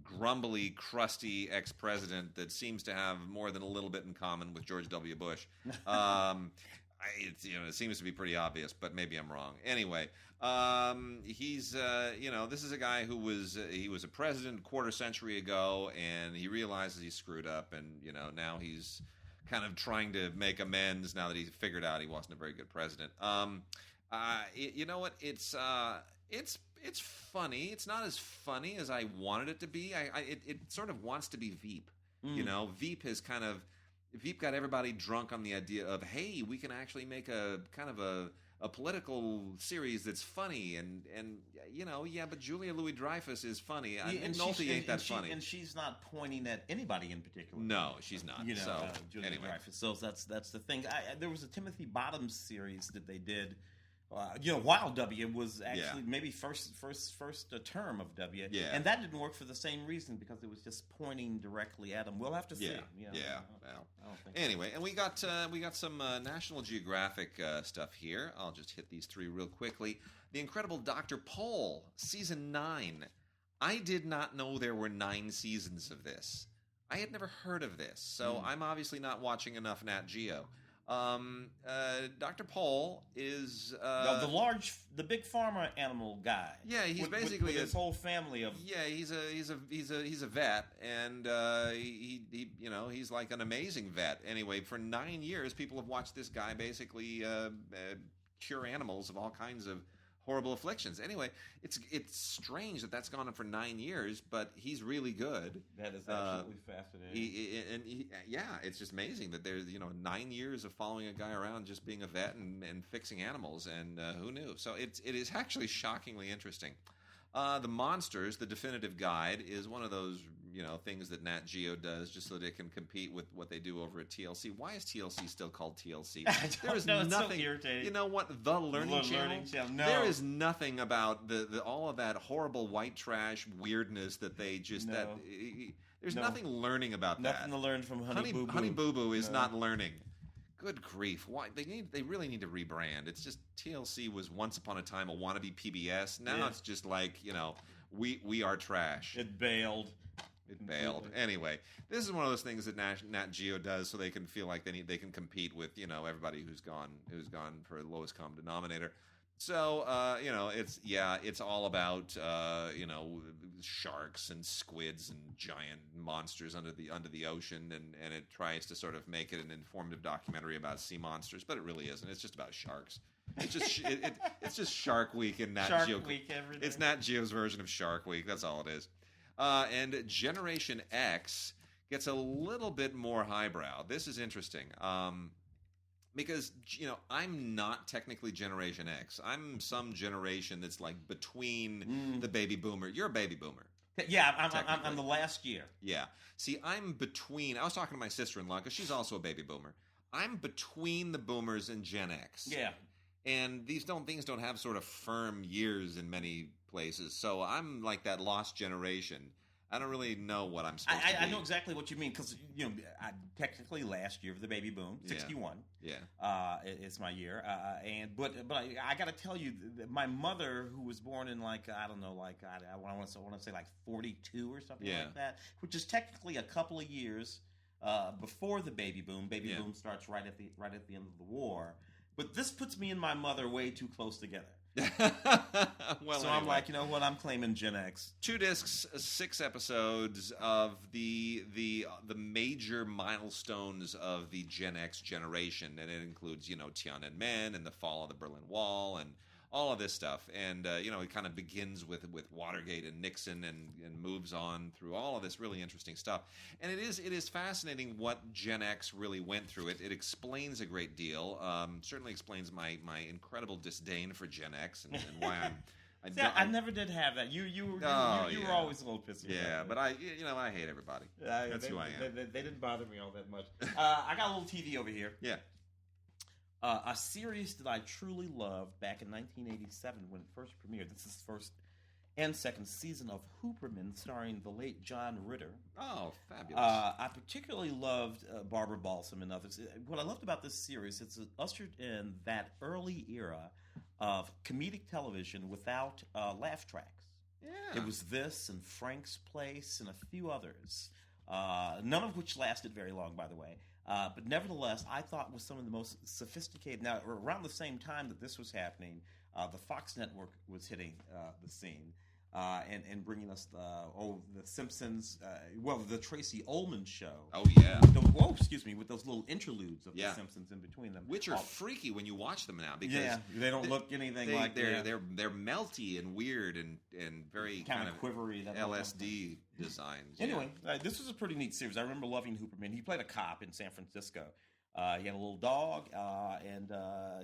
grumbly, crusty ex-president that seems to have more than a little bit in common with George W. Bush. It seems to be pretty obvious, but maybe I'm wrong. Anyway, he's this is a guy who was a president a quarter century ago, and he realizes he screwed up, and now he's kind of trying to make amends now that he's figured out he wasn't a very good president. You know what? It's funny. It's not as funny as I wanted it to be. It sort of wants to be Veep. Veep has Veep got everybody drunk on the idea of, hey, we can actually make a kind of a political series that's funny, but Julia Louis-Dreyfus is funny. And Nolte ain't that funny. And she's not pointing at anybody in particular. No, she's not. Julia Louis-Dreyfus. So that's the thing. There was a Timothy Bottoms series that they did. While W was actually maybe first term of W, and that didn't work for the same reason, because it was just pointing directly at him. We'll have to see. Anyway, and we got some National Geographic stuff here. I'll just hit these three real quickly. The Incredible Dr. Pol, Season 9. I did not know there were 9 seasons of this. I had never heard of this, so I'm obviously not watching enough Nat Geo. Dr. Pol is the big farmer animal guy. Yeah, he's basically with his whole family of. Yeah, he's a vet, and he's like an amazing vet. Anyway, for 9 years, people have watched this guy basically cure animals of all kinds of horrible afflictions. Anyway, it's strange that's gone on for 9 years, but he's really good. That is absolutely fascinating. It's just amazing that there's 9 years of following a guy around just being a vet and fixing animals, and who knew? So it is actually shockingly interesting. The Monsters, the definitive guide, is one of those things that Nat Geo does just so they can compete with what they do over at TLC. Why is TLC still called TLC? There is nothing. It's so irritating. You know what? The Learning Channel. No. There is nothing about the all of that horrible white trash weirdness that they just there's nothing learning about that. Nothing to learn from Honey Boo Boo. Honey Boo Boo is not learning. Good grief! Why they really need to rebrand? It's just TLC was once upon a time a wannabe PBS. Now it's just like we are trash. It bailed. Anyway, this is one of those things that Nat Geo does so they can feel like they can compete with everybody who's gone for the lowest common denominator. So it's all about sharks and squids and giant monsters under the ocean, and it tries to sort of make it an informative documentary about sea monsters, but it really isn't. It's just about sharks. It's just it's just Shark Week and Nat Geo. Week every day. It's Nat Geo's version of Shark Week. That's all it is. And Generation X gets a little bit more highbrow. This is interesting because, I'm not technically Generation X. I'm some generation that's like between the baby boomer. You're a baby boomer. Yeah, I'm the last year. Yeah. See, I'm between. I was talking to my sister-in-law because she's also a baby boomer. I'm between the boomers and Gen X. Yeah. And these things don't have sort of firm years in many places. So I'm like that lost generation. I don't really know what I'm supposed to be. I know exactly what you mean because technically last year of the baby boom, 61. Yeah. It's my year, but I got to tell you, my mother, who was born in I want to say like 42 or something like that, which is technically a couple of years before the baby boom. Baby boom starts right at the end of the war. But this puts me and my mother way too close together. Well, so anyway. I'm like, you know what? I'm claiming Gen X. 2 discs, 6 episodes of the major milestones of the Gen X generation, and it includes Tiananmen and the fall of the Berlin Wall and all of this stuff. And it kind of begins with Watergate and Nixon and moves on through all of this really interesting stuff. And it is fascinating what Gen X really went through. It explains a great deal. Certainly explains my incredible disdain for Gen X and why I never did have that. You were always a little pissy. Yeah, but I hate everybody. That's who I am. They didn't bother me all that much. I got a little TV over here. Yeah. A series that I truly loved back in 1987 when it first premiered. This is the first and second season of Hooperman, starring the late John Ritter. Oh, fabulous. I particularly loved Barbara Balsam and others. What I loved about this series, it's ushered in that early era of comedic television without laugh tracks. Yeah. It was this and Frank's Place and a few others, none of which lasted very long, by the way. But nevertheless, I thought was some of the most sophisticated. Now, around the same time that this was happening, the Fox Network was hitting the scene and bringing us the Simpsons. The Tracy Ullman show. Oh yeah. With those little interludes of the Simpsons in between them, which are freaky when you watch them now because they don't look anything like they're melty and weird and very kind of quivery. That LSD designs. Anyway, this was a pretty neat series. I remember loving Hooperman. He played a cop in San Francisco. He had a little dog, and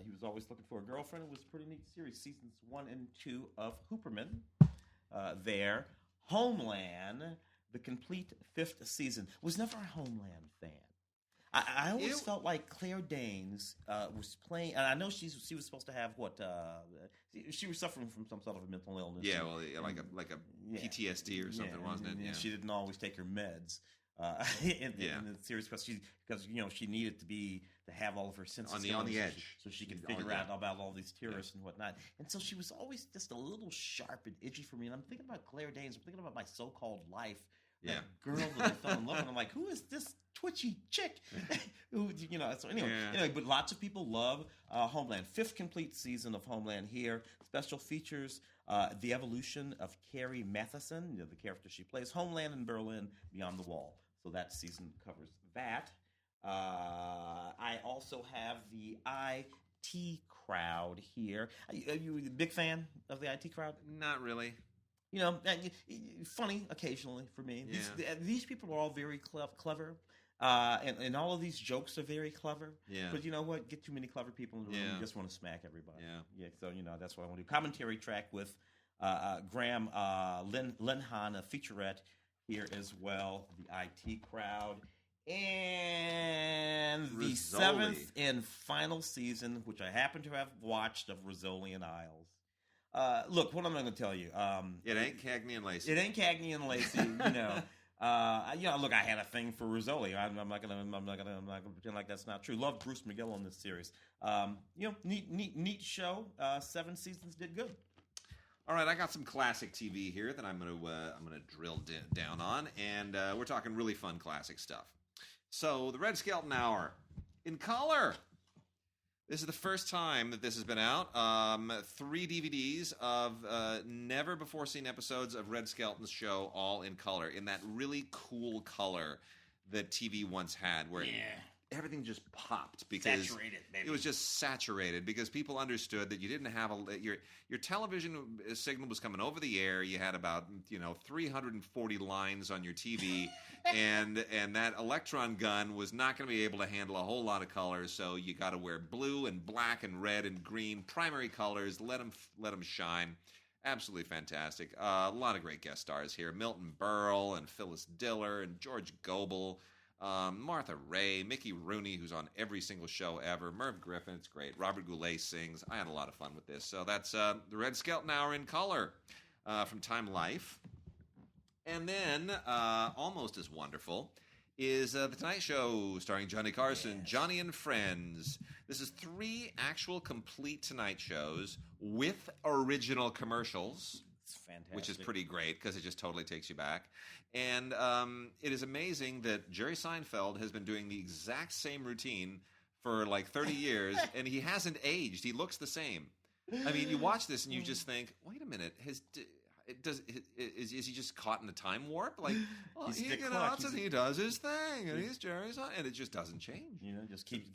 he was always looking for a girlfriend. It was a pretty neat series. Seasons 1 and 2 of Hooperman. There, Homeland, the complete 5th season. Was never a Homeland fan. I always felt like Claire Danes was playing, and I know she was supposed to have she was suffering from some sort of a mental illness. Yeah, like a PTSD or something, wasn't it? Yeah. She didn't always take her meds. In the series because she needed to have all of her senses on the edge so she could figure out about all these terrorists and whatnot, and so she was always just a little sharp and itchy for me. And I'm thinking about Claire Danes. I'm thinking about my so-called life girl that I fell in love with. I'm like, who is this twitchy chick? Who, so anyway, but lots of people love Homeland. 5th complete season of Homeland here. Special features the evolution of Carrie Matheson, the character she plays, Homeland in Berlin, Beyond the Wall. So that season covers that. I also have the IT crowd here. Are you a big fan of the IT crowd? Not really. Funny occasionally for me. Yeah. These people are all very clever. And all of these jokes are very clever. Yeah. But you know what? Get too many clever people in the room, you just want to smack everybody. Yeah. So, that's what I want to do. Commentary track with Graham Linhan, a featurette here as well, the IT crowd. And the Rizzoli. 7th and final season, which I happen to have watched, of Rizzoli and Isles. Look, what am I going to tell you? It ain't Cagney and Lacey. It ain't Cagney and Lacey, look, I had a thing for Rizzoli. I'm not gonna pretend like that's not true. Love Bruce McGill on this series. Neat show. 7 seasons, did good. All right, I got some classic TV here that I'm gonna drill down on, and we're talking really fun classic stuff. So, the Red Skelton Hour in color. This is the first time that this has been out. 3 DVDs of never-before-seen episodes of Red Skelton's show, all in color, in that really cool color that TV once had, where everything just popped because saturated, baby. It was just saturated because people understood that you didn't have your television signal was coming over the air. You had about 340 lines on your TV, and that electron gun was not going to be able to handle a whole lot of colors. So you got to wear blue and black and red and green primary colors. Let them shine. Absolutely fantastic. A lot of great guest stars here: Milton Berle and Phyllis Diller and George Gobel. Martha Ray, Mickey Rooney, who's on every single show ever, Merv Griffin, it's great, Robert Goulet sings. I had a lot of fun with this. So that's the Red Skelton Hour in color from Time Life. And then, almost as wonderful, is The Tonight Show, starring Johnny Carson, Johnny and Friends. This is 3 actual complete Tonight Shows with original commercials. Fantastic. Which is pretty great because it just totally takes you back. And it is amazing that Jerry Seinfeld has been doing the exact same routine for like 30 years, and he hasn't aged. He looks the same. I mean, you watch this and you just think, wait a minute, is he just caught in a time warp? Like, well, he does his thing, and he's Jerry's, and it just doesn't change. Just keep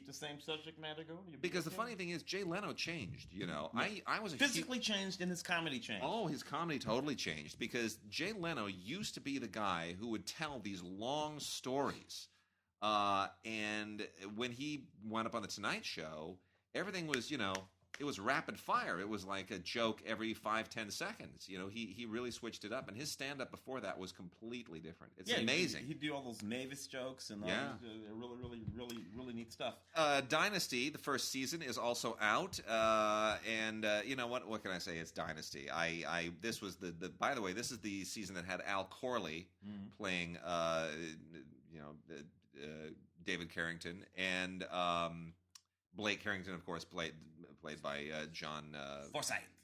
the same subject matter going. Because the funny thing is, Jay Leno changed. I was physically changed, and his comedy changed. Oh, his comedy totally changed because Jay Leno used to be the guy who would tell these long stories, and when he went up on the Tonight Show, everything was it was rapid fire. It was like a joke every 5-10 seconds. He really switched it up, and his stand-up before that was completely different. It's amazing. He'd do all those Mavis jokes and all really neat stuff. Dynasty, the first season, is also out, and you know what? What can I say? It's Dynasty. This was by the way, this is the season that had Al Corley playing David Carrington, and Blake Carrington, of course, played by John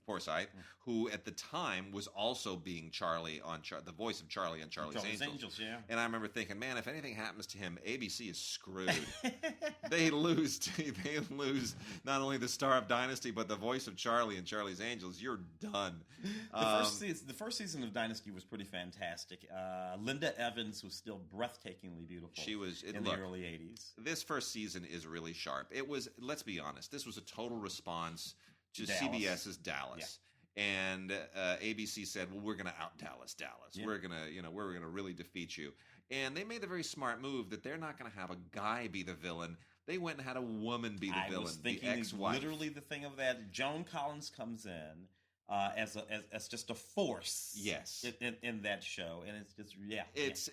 Forsythe, who at the time was also being Charlie on the voice of Charlie on Charlie's Angels. Yeah. And I remember thinking, man, if anything happens to him, ABC is screwed. They lose not only the star of Dynasty, but the voice of Charlie and Charlie's Angels. You're done. The first season of Dynasty was pretty fantastic. Linda Evans was still breathtakingly beautiful. She was in the early 80s. This first season is really sharp. It was, let's be honest, this was a total response to Dallas. CBS's Dallas. Yeah. And ABC said, well, we're going to out Dallas. Yeah. We're going to really defeat you. And they made the very smart move that they're not going to have a guy be the villain. They went and had a woman be the villain, was thinking the ex-wife. Literally the thing of that. Joan Collins comes in as just a force. Yes. In that show, and it's just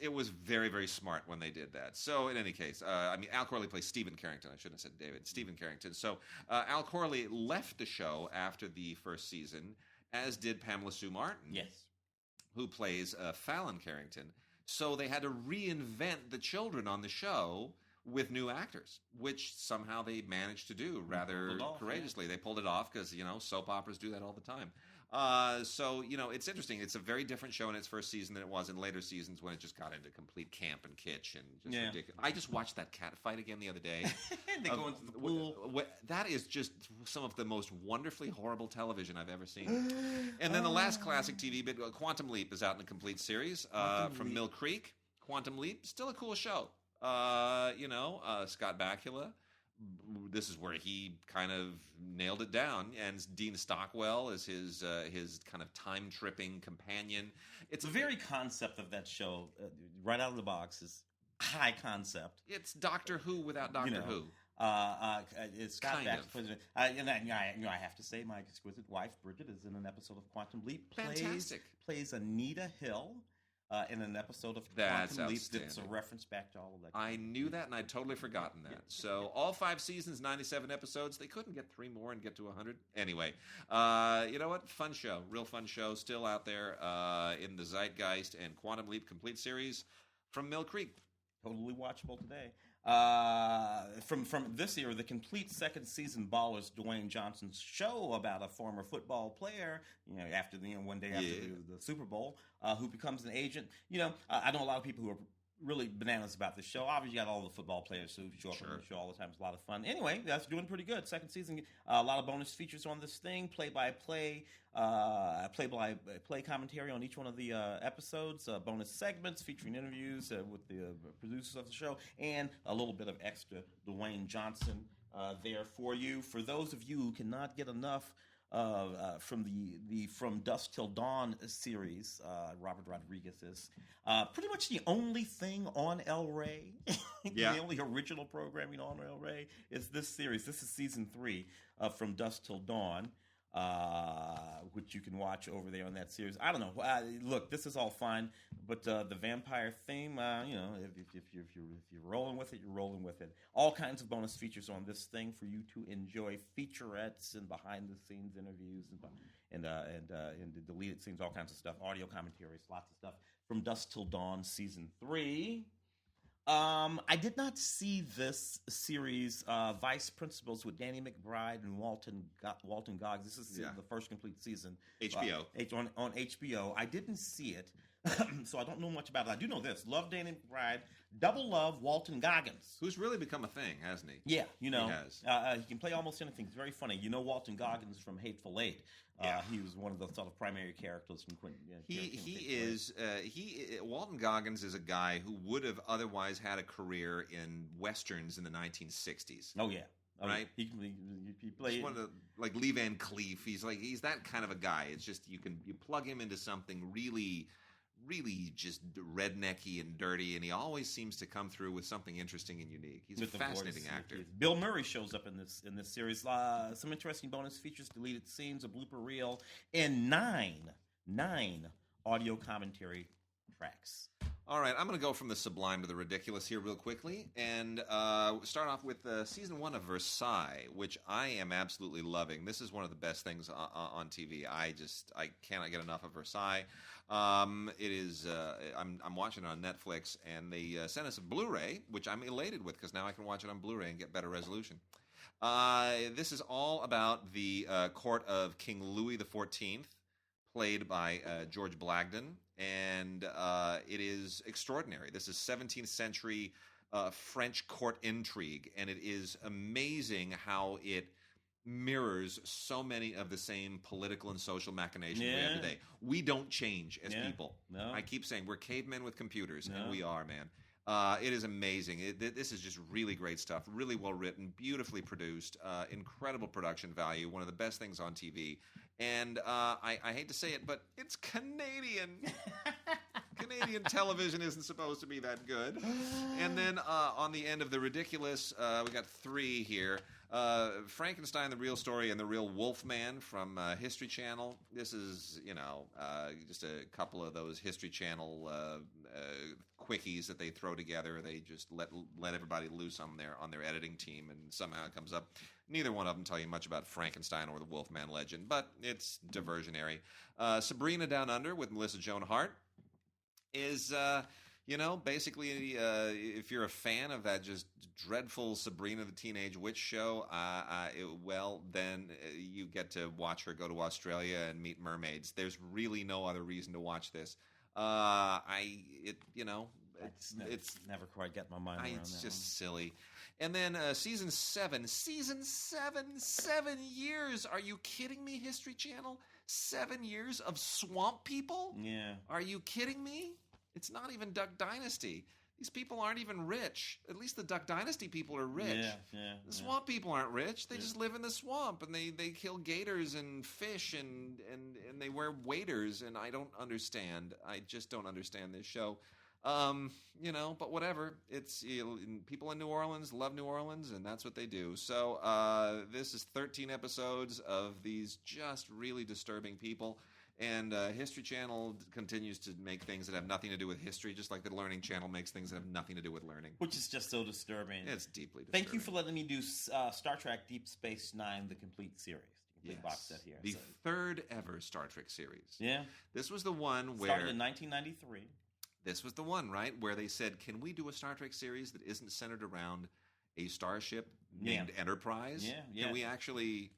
It was very, very smart when they did that. So in any case, Al Corley plays Stephen Carrington. I shouldn't have said David. Stephen Carrington. So Al Corley left the show after the first season, as did Pamela Sue Martin. Yes. Who plays Fallon Carrington. So they had to reinvent the children on the show with new actors, which somehow they managed to do rather courageously. Yeah. They pulled it off because, soap operas do that all the time. So, it's interesting. It's a very different show in its first season than it was in later seasons when it just got into complete camp and kitsch and just ridiculous. I just watched that cat fight again the other day. They go into the pool. That is just some of the most wonderfully horrible television I've ever seen. And then the last classic TV bit, Quantum Leap, is out in a complete series from Mill Creek. Quantum Leap, still a cool show. Scott Bakula. This is where he kind of nailed it down, and Dean Stockwell is his kind of time tripping companion. It's the very concept of that show, right out of the box, is high concept. It's Doctor Who without Doctor Who. It's Scott Bakula. I have to say, my exquisite wife Bridget is in an episode of Quantum Leap. Fantastic. Plays Anita Hill. In an episode of That's Quantum Leap, it's a reference back to all of that. I knew that, and I'd totally forgotten that. So all 5 seasons, 97 episodes. They couldn't get 3 more and get to 100. Anyway, you know what? Fun show. Real fun show. Still out there in the zeitgeist, and Quantum Leap complete series from Mill Creek. Totally watchable today. From this year, the complete second season Ballers, Dwayne Johnson's show about a former football player, after one day after the Super Bowl, who becomes an agent. I know a lot of people who are really bananas about this show. Obviously, you got all the football players who show up on the show all the time. It's a lot of fun. Anyway, that's doing pretty good. Second season, a lot of bonus features on this thing, play-by-play commentary on each one of the episodes, bonus segments featuring interviews with the producers of the show, and a little bit of extra Dwayne Johnson there for you. For those of you who cannot get enough from the From Dusk Till Dawn series, Robert Rodriguez is pretty much the only thing on El Rey. The only original programming on El Rey is this series. This is season 3 of From Dusk Till Dawn, which you can watch over there on that series. I don't know. Look, this is all fine, but the vampire theme, if you're rolling with it, you're rolling with it. All kinds of bonus features on this thing for you to enjoy: featurettes and behind-the-scenes interviews and the deleted scenes, all kinds of stuff, audio commentaries, lots of stuff. From Dusk Till Dawn, season 3. I did not see this series, Vice Principals, with Danny McBride and Walton Goggins. This is the first complete season. HBO. On HBO. I didn't see it, so I don't know much about it. I do know this. Love Danny McBride. Double love Walton Goggins. Who's really become a thing, hasn't he? Yeah, He has. He can play almost anything. He's very funny. Walton Goggins from Hateful Eight. He was one of the sort of primary characters from Quentin. Walton Goggins is a guy who would have otherwise had a career in westerns in the 1960s. Oh yeah, right. He played one of the, like Lee Van Cleef. He's that kind of a guy. It's just you plug him into something really just rednecky and dirty, and he always seems to come through with something interesting and unique. He's a fascinating actor. Bill Murray shows up in this series. Some interesting bonus features, deleted scenes, a blooper reel, and nine audio commentary tracks. All right, I'm going to go from the sublime to the ridiculous here real quickly, and start off with Season 1 of Versailles, which I am absolutely loving. This is one of the best things on TV. I cannot get enough of Versailles. It is. I'm watching it on Netflix, and they sent us a Blu-ray, which I'm elated with because now I can watch it on Blu-ray and get better resolution. This is all about the court of King Louis XIV, played by George Blagden, and it is extraordinary. This is 17th century French court intrigue, and it is amazing how it mirrors so many of the same political and social machinations we have today. We don't change as people. No. I keep saying we're cavemen with computers, and we are, man. It is amazing. This is just really great stuff. Really well written, beautifully produced, incredible production value. One of the best things on TV. And I hate to say it, but it's Canadian. Canadian television isn't supposed to be that good. And then on the end of the ridiculous, we got 3 here. Frankenstein, the Real Story, and the Real Wolfman from History Channel. This is, just a couple of those History Channel quickies that they throw together. They just let everybody loose on their editing team, and somehow it comes up. Neither one of them tell you much about Frankenstein or the Wolfman legend, but it's diversionary. Sabrina Down Under with Melissa Joan Hart is Basically, if you're a fan of that just dreadful Sabrina the Teenage Witch show, then you get to watch her go to Australia and meet mermaids. There's really no other reason to watch this. It's never quite get my mind around it's that. It's just silly. And then season 7, 7 years. Are you kidding me, History Channel? 7 years of swamp people? Yeah. Are you kidding me? It's not even Duck Dynasty. These people aren't even rich. At least the Duck Dynasty people are rich. Yeah. The swamp people aren't rich. They just live in the swamp, and they kill gators and fish, and they wear waders, and I don't understand. I just don't understand this show. But whatever. It's people in New Orleans love New Orleans, and that's what they do. So this is 13 episodes of these just really disturbing people. And History Channel continues to make things that have nothing to do with history, just like the Learning Channel makes things that have nothing to do with learning. Which is just so disturbing. It's deeply disturbing. Thank you for letting me do Star Trek Deep Space Nine, the complete series. The box set here. The third ever Star Trek series. Yeah. This was the one where... Started in 1993. This was the one, right, where they said, can we do a Star Trek series that isn't centered around a starship named Enterprise? Yeah. Can we actually...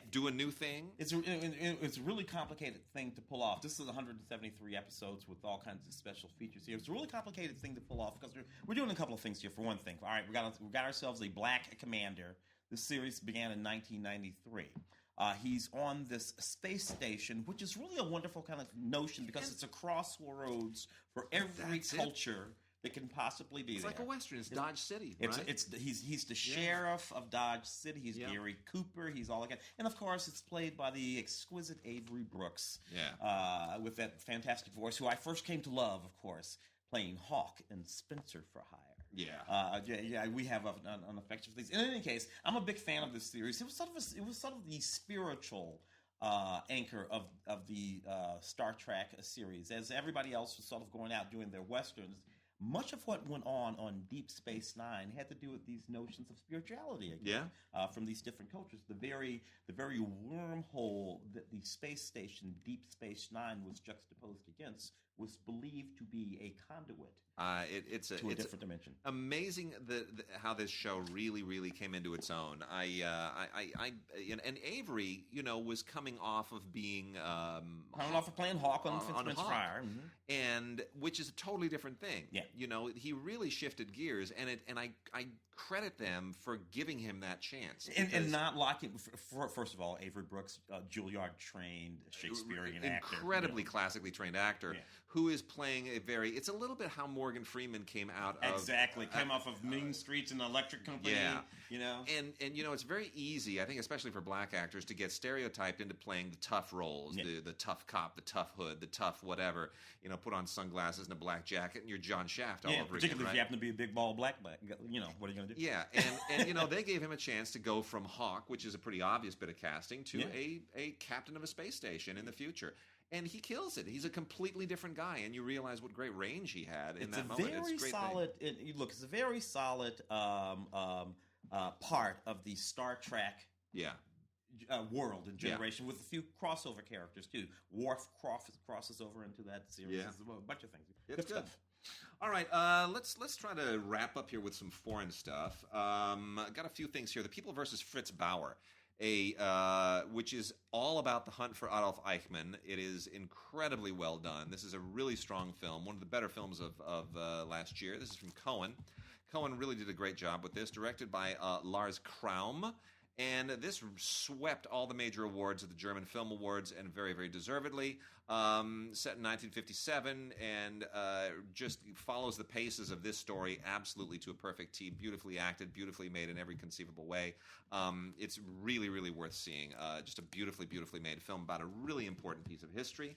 do a new thing? It's a really complicated thing to pull off. This is 173 episodes with all kinds of special features here. It's a really complicated thing to pull off because we're doing a couple of things here. For one thing, all right, we got ourselves a black commander. This series began in 1993. He's on this space station, which is really a wonderful kind of notion because it's a crossroads for every culture that can possibly be it's there. It's like a Western. It's Dodge City, right? He's the sheriff of Dodge City. He's Gary Cooper. He's all that. And, of course, it's played by the exquisite Avery Brooks with that fantastic voice, who I first came to love, of course, playing Hawk in Spencer for Hire. We have an affection for these. In any case, I'm a big fan of this series. It was sort of the spiritual anchor of the Star Trek series. As everybody else was sort of going out doing their westerns, much of what went on Deep Space Nine had to do with these notions of spirituality again, from these different cultures. The very wormhole that the space station Deep Space Nine was juxtaposed against was believed to be a conduit it's a different dimension. Amazing how this show really came into its own. And Avery, was coming off of being playing Hawk on Spencer for Hire, and which is a totally different thing. Yeah, he really shifted gears, and I credit them for giving him that chance and not locking. First of all, Avery Brooks, Juilliard trained Shakespearean actor, incredibly classically trained actor, who is playing it's a little bit how Morgan Freeman came out of came off of Mean Streets and the Electric Company. And it's very easy, I think, especially for black actors, to get stereotyped into playing the tough roles, the tough cop, the tough hood, the tough whatever. Put on sunglasses and a black jacket, and you're John Shaft all over again. Particularly if you happen to be a big bald black. What are you going to do? Yeah, and they gave him a chance to go from Hawk, which is a pretty obvious bit of casting, to a captain of a space station in the future. And he kills it. He's a completely different guy, and you realize what great range he had in that moment. It's a very solid part of the Star Trek world and generation, with a few crossover characters too. Worf crosses over into that series. A bunch of things. It's good. All right, let's try to wrap up here with some foreign stuff. Got a few things here. The People versus Fritz Bauer, which is all about the hunt for Adolf Eichmann. It is incredibly well done. This is a really strong film, one of the better films of last year. This is from Cohen. Cohen really did a great job with this, directed by Lars Kraum. And this swept all the major awards at the German Film Awards, and very, very deservedly. Set in 1957, and just follows the paces of this story absolutely to a perfect T. Beautifully acted, beautifully made in every conceivable way. It's really, really worth seeing. Just a beautifully, beautifully made film about a really important piece of history.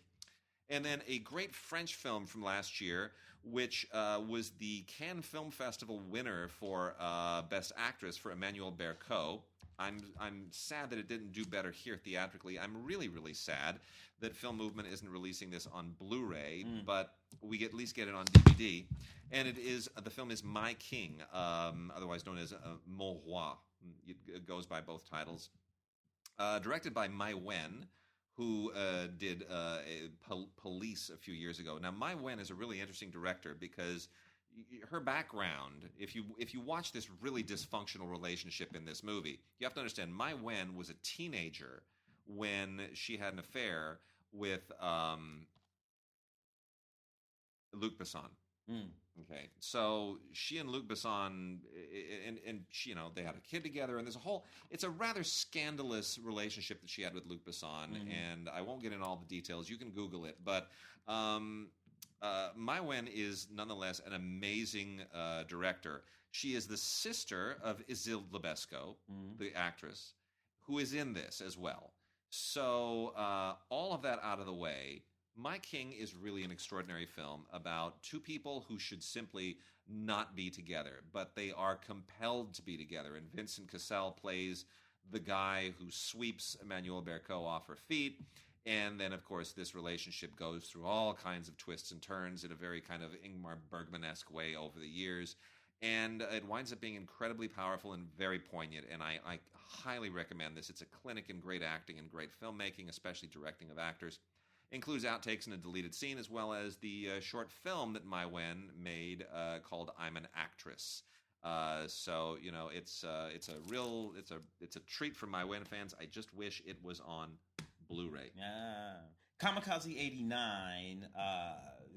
And then a great French film from last year, which was the Cannes Film Festival winner for Best Actress for Emmanuelle Bercot. I'm sad that it didn't do better here theatrically. I'm really, really sad that Film Movement isn't releasing this on Blu-ray, but we at least get it on DVD. And the film is My King, otherwise known as Mon Roi. It goes by both titles. Directed by Mai Wen, who did Police a few years ago. Now, Mai Wen is a really interesting director because her background, if you watch this really dysfunctional relationship in this movie, you have to understand Mai Wen was a teenager when she had an affair with Luc Besson. Okay, so she and Luc Besson, and she, they had a kid together, and it's a rather scandalous relationship that she had with Luc Besson, and I won't get into all the details. You can Google it, but Mai Wen is nonetheless an amazing director. She is the sister of Isilde Lebesco, the actress, who is in this as well. So all of that out of the way, My King is really an extraordinary film about two people who should simply not be together, but they are compelled to be together. And Vincent Cassel plays the guy who sweeps Emmanuelle Bercot off her feet. And then, of course, this relationship goes through all kinds of twists and turns in a very kind of Ingmar Bergman-esque way over the years. And it winds up being incredibly powerful and very poignant. And I highly recommend this. It's a clinic in great acting and great filmmaking, especially directing of actors. Includes outtakes and a deleted scene, as well as the short film that Mai Wen made called "I'm an Actress." So it's a treat for Mai Wen fans. I just wish it was on Blu-ray. Yeah, Kamikaze '89,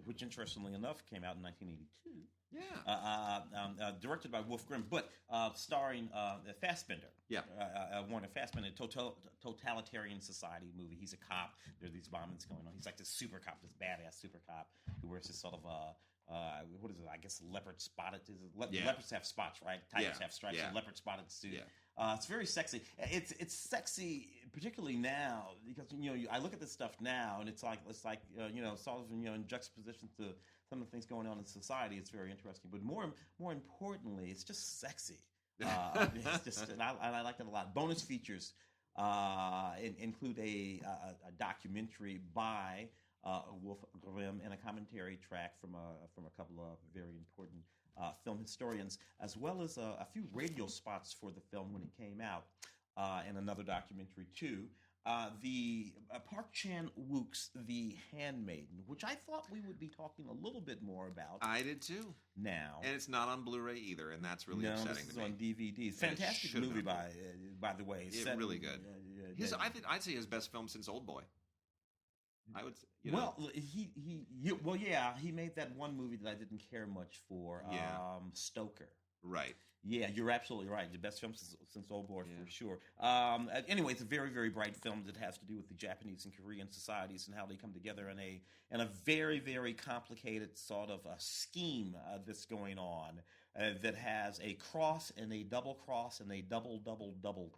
which interestingly enough came out in 1982. Yeah. Directed by Wolf Grimm, but starring Fassbender. Yeah. Warner Fassbender, totalitarian society movie. He's a cop. There are these bombings going on. He's like this super cop, this badass super cop who wears this sort of what is it? I guess leopard spotted. Leopards have spots, right? Tigers have stripes. Yeah. Leopard spotted suit. Yeah. It's very sexy. It's sexy, particularly now, because I look at this stuff now, and it's like sort of in juxtaposition to some of the things going on in society. It's very interesting, but more importantly, it's just sexy. It's just, and I like it a lot. Bonus features include a documentary by Wolf Grimm and a commentary track from a couple of very important film historians, as well as a few radio spots for the film when it came out, and another documentary too. The Park Chan-wook's The Handmaiden, which I thought we would be talking a little bit more about. I did too. Now, and it's not on Blu-ray either, and that's really upsetting to me. No, this is on DVD. Fantastic movie, by the way. It's really good. I'd say his best film since Old Boy. I would. Well, he made that one movie that I didn't care much for. Stoker. Right. Yeah, you're absolutely right. The best film since Old Boy, for sure. Anyway, it's a very, very bright film that has to do with the Japanese and Korean societies and how they come together in a very, very complicated sort of a scheme that's going on that has a cross and a double cross and a double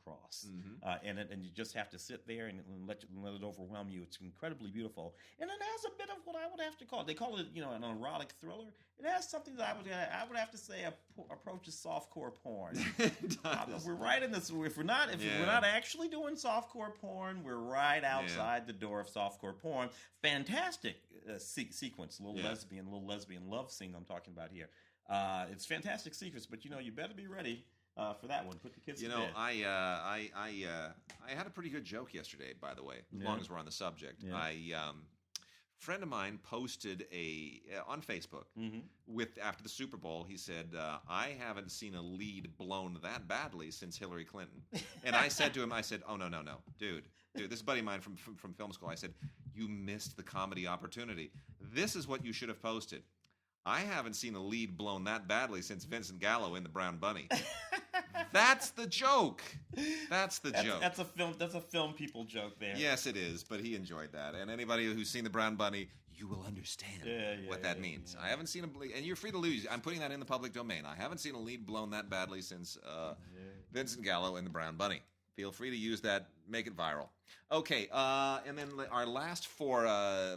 cross in it, and you just have to sit there and let it overwhelm you. It's incredibly beautiful, and it has a bit of what I would have to call. They call it, an erotic thriller. It has something that I would have to say approaches softcore porn. We're right in this. If we're not actually doing softcore porn, we're right outside the door of softcore porn. Fantastic sequence, little lesbian love scene I'm talking about here. It's fantastic sequence, but you better be ready for that one. Put the kids to bed. I had a pretty good joke yesterday, by the way. As long as we're on the subject, friend of mine posted on Facebook after the Super Bowl. He said, "I haven't seen a lead blown that badly since Hillary Clinton." And I said to him, "Oh no, dude, this is a buddy of mine from film school." I said, "You missed the comedy opportunity. This is what you should have posted. I haven't seen a lead blown that badly since Vincent Gallo in The Brown Bunny." That's the joke. That's the joke. That's a film people joke there. Yes, it is, but he enjoyed that. And anybody who's seen The Brown Bunny, you will understand what that means. I haven't seen and you're free to lose. I'm putting that in the public domain. I haven't seen a lead blown that badly since Vincent Gallo in The Brown Bunny. Feel free to use that. Make it viral. Okay, and then our last four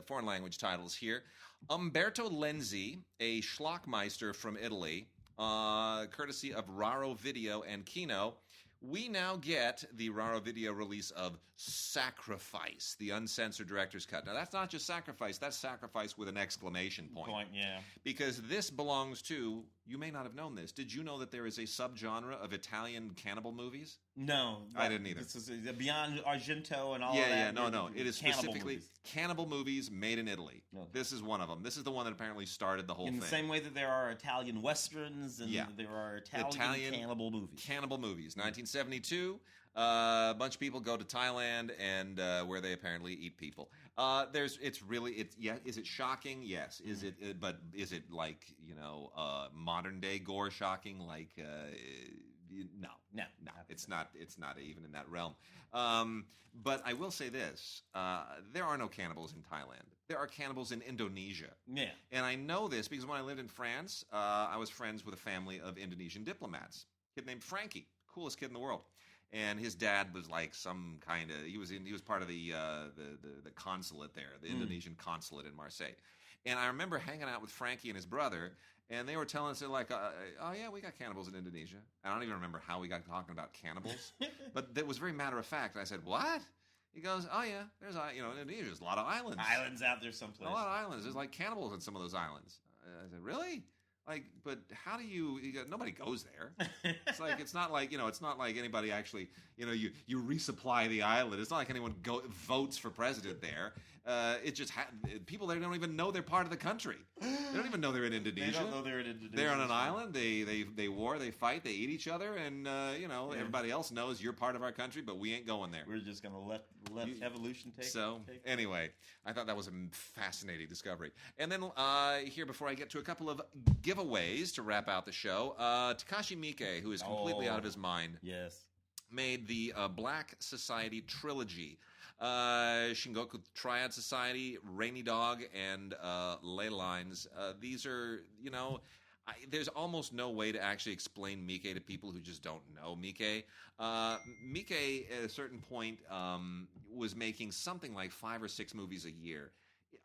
foreign language titles here. Umberto Lenzi, a schlockmeister from Italy, courtesy of Raro Video and Kino. We now get the Raro Video release of Sacrifice, the uncensored director's cut. Now, that's not just Sacrifice. That's Sacrifice with an exclamation point. Yeah. Because this belongs to you may not have known this. Did you know that there is a subgenre of Italian cannibal movies? No. I didn't either. This is beyond Argento and all of that. Yeah, no. It is specifically movies. cannibal movies made in Italy. Okay. This is one of them. This is the one that apparently started the whole thing. In the same way that there are Italian westerns and there are Italian cannibal movies. Cannibal movies. 1972, a bunch of people go to Thailand and where they apparently eat people. Is it shocking? Yes. Is it? But is it like modern day gore shocking? Like no, it's not. It's not even in that realm. But I will say this: there are no cannibals in Thailand. There are cannibals in Indonesia. Yeah, and I know this because when I lived in France, I was friends with a family of Indonesian diplomats. A kid named Frankie, coolest kid in the world. And his dad was like some kind of he was part of the consulate there, the Indonesian consulate in Marseille. And I remember hanging out with Frankie and his brother, and they were telling us, they're like, oh yeah, we got cannibals in Indonesia. I don't even remember how we got talking about cannibals, but that was very matter of fact. And I said, what? He goes, oh yeah, there's Indonesia, there's a lot of islands. Islands out there someplace. A lot of islands. There's like cannibals in some of those islands. I said, really? Like, but how do you nobody goes there. It's like, it's not like anybody actually, you resupply the island. It's not like anyone votes for president there. It just people there don't even know they're part of the country. They don't even know they're in Indonesia. They don't know they're in Indonesia. They're on an island. They war, they fight, they eat each other, and everybody else knows you're part of our country, but we ain't going there. We're just gonna let evolution take. So anyway, I thought that was a fascinating discovery. And then here, before I get to a couple of giveaways to wrap out the show, Takashi Miike, who is completely out of his mind, made the Black Society trilogy. Shingoku Triad Society, Rainy Dog, and Ley Lines. These are, there's almost no way to actually explain Miike to people who just don't know Miike. Miike, at a certain point, was making something like 5 or 6 movies a year.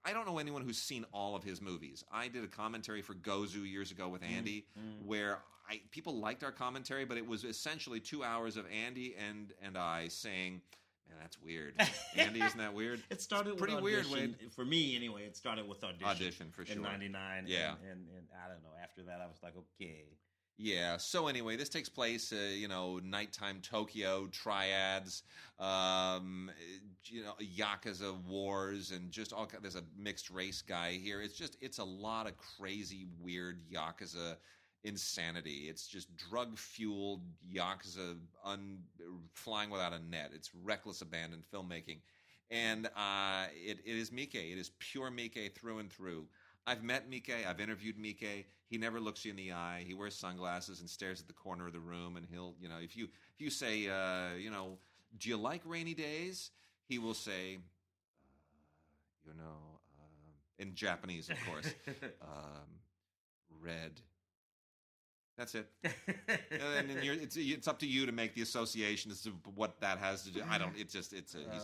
I don't know anyone who's seen all of his movies. I did a commentary for Gozu years ago with Andy, where people liked our commentary, but it was essentially 2 hours of Andy and I saying, man, that's weird. Andy, isn't that weird? It started pretty with weird. For me, anyway, it started with Audition. Audition, for sure. In 99. Yeah. And I don't know. After that, I was like, okay. Yeah. So anyway, this takes place, nighttime Tokyo, triads, Yakuza wars, and just all. There's a mixed race guy here. It's a lot of crazy, weird Yakuza insanity. It's just drug-fueled Yakuza flying without a net. It's reckless, abandoned filmmaking. And it is Miike. It is pure Miike through and through. I've met Miike. I've interviewed Miike. He never looks you in the eye. He wears sunglasses and stares at the corner of the room. And he'll, if you say, do you like rainy days? He will say, in Japanese, of course, red. That's it. And then it's up to you to make the association as to what that has to do. I don't. He's a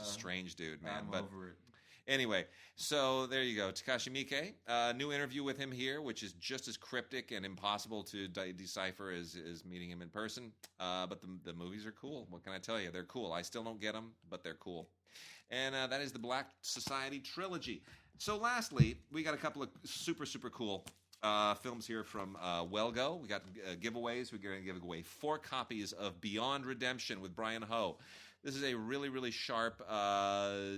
strange dude, man. I'm over it. Anyway, so there you go, Takashi Miike. New interview with him here, which is just as cryptic and impossible to decipher as meeting him in person. But the movies are cool. What can I tell you? They're cool. I still don't get them, but they're cool. And that is the Black Society trilogy. So lastly, we got a couple of super, super cool films here from Wellgo. We got giveaways. We're going to give away 4 copies of Beyond Redemption with Brian Ho. This is a really, really sharp,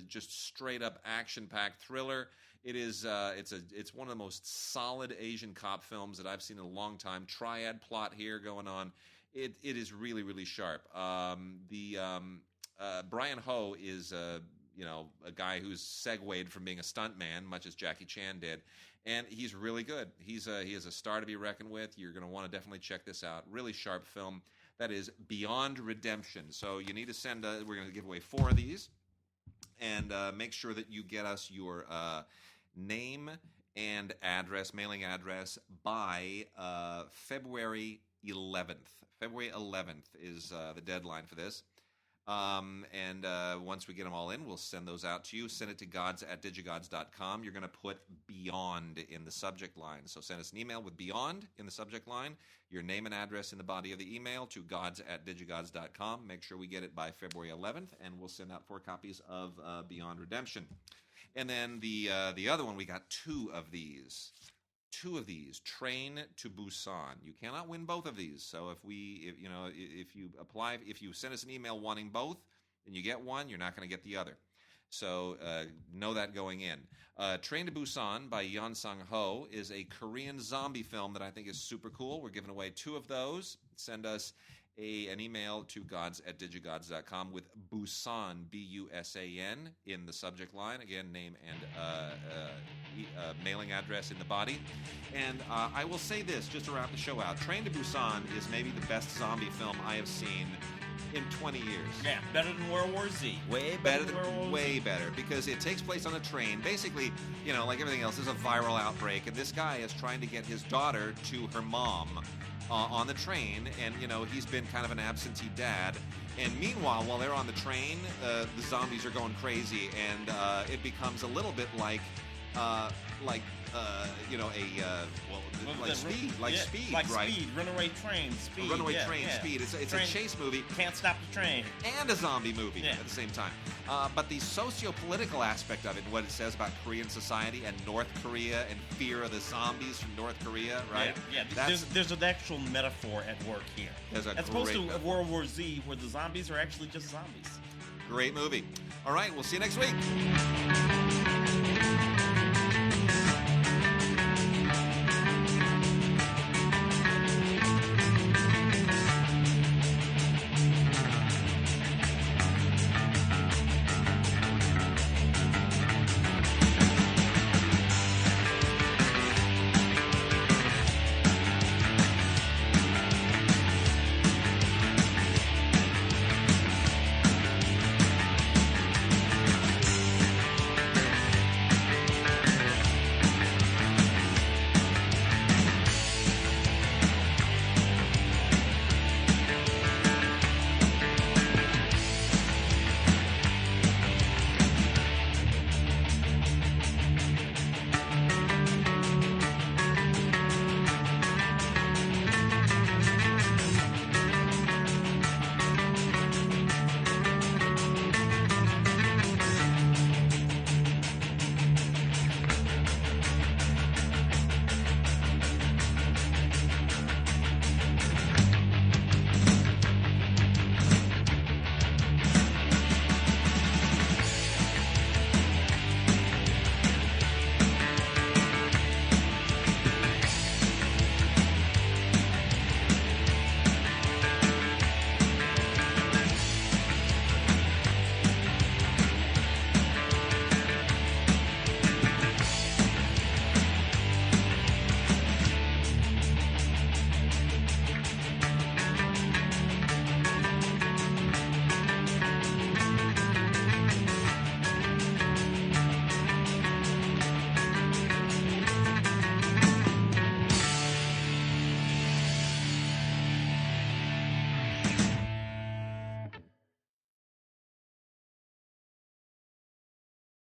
just straight up action-packed thriller. It is it's one of the most solid Asian cop films that I've seen in a long time. Triad plot here going on. It is really, really sharp. Brian Ho is a guy who's segued from being a stuntman, much as Jackie Chan did. And he's really good. He is a star to be reckoned with. You're going to want to definitely check this out. Really sharp film. That is Beyond Redemption. So you need to send. We're going to give away 4 of these, and make sure that you get us your name and address, mailing address, by February 11th. February 11th is the deadline for this. And once we get them all in, we'll send those out to you. Send it to gods@digigods.com. You're going to put Beyond in the subject line. So send us an email with Beyond in the subject line, your name and address in the body of the email to gods@digigods.com. Make sure we get it by February 11th, and we'll send out 4 copies of Beyond Redemption. And then the other one, we got 2 of these. 2 of these, Train to Busan. You cannot win both of these. So if you send us an email wanting both, and you get one, you're not going to get the other. So know that going in. Train to Busan by Yeon Sang-ho is a Korean zombie film that I think is super cool. We're giving away 2 of those. Send us an email to gods@digigods.com with Busan, B-U-S-A-N, in the subject line. Again, name and mailing address in the body. And I will say this, just to wrap the show out. Train to Busan is maybe the best zombie film I have seen in 20 years. Yeah, better than World War Z. Way better, because it takes place on a train. Basically, like everything else, there's a viral outbreak, and this guy is trying to get his daughter to her mom on the train, and, he's been kind of an absentee dad. And meanwhile, while they're on the train, the zombies are going crazy, and it becomes a little bit like Speed, right? Speed, Runaway Train, Speed. Speed. It's a chase movie. Can't stop the train. And a zombie movie at the same time. But the socio-political aspect of it, what it says about Korean society and North Korea and fear of the zombies from North Korea, right? Yeah. There's an actual metaphor at work here. As opposed to World War Z, where the zombies are actually just zombies. Great movie. All right, we'll see you next week.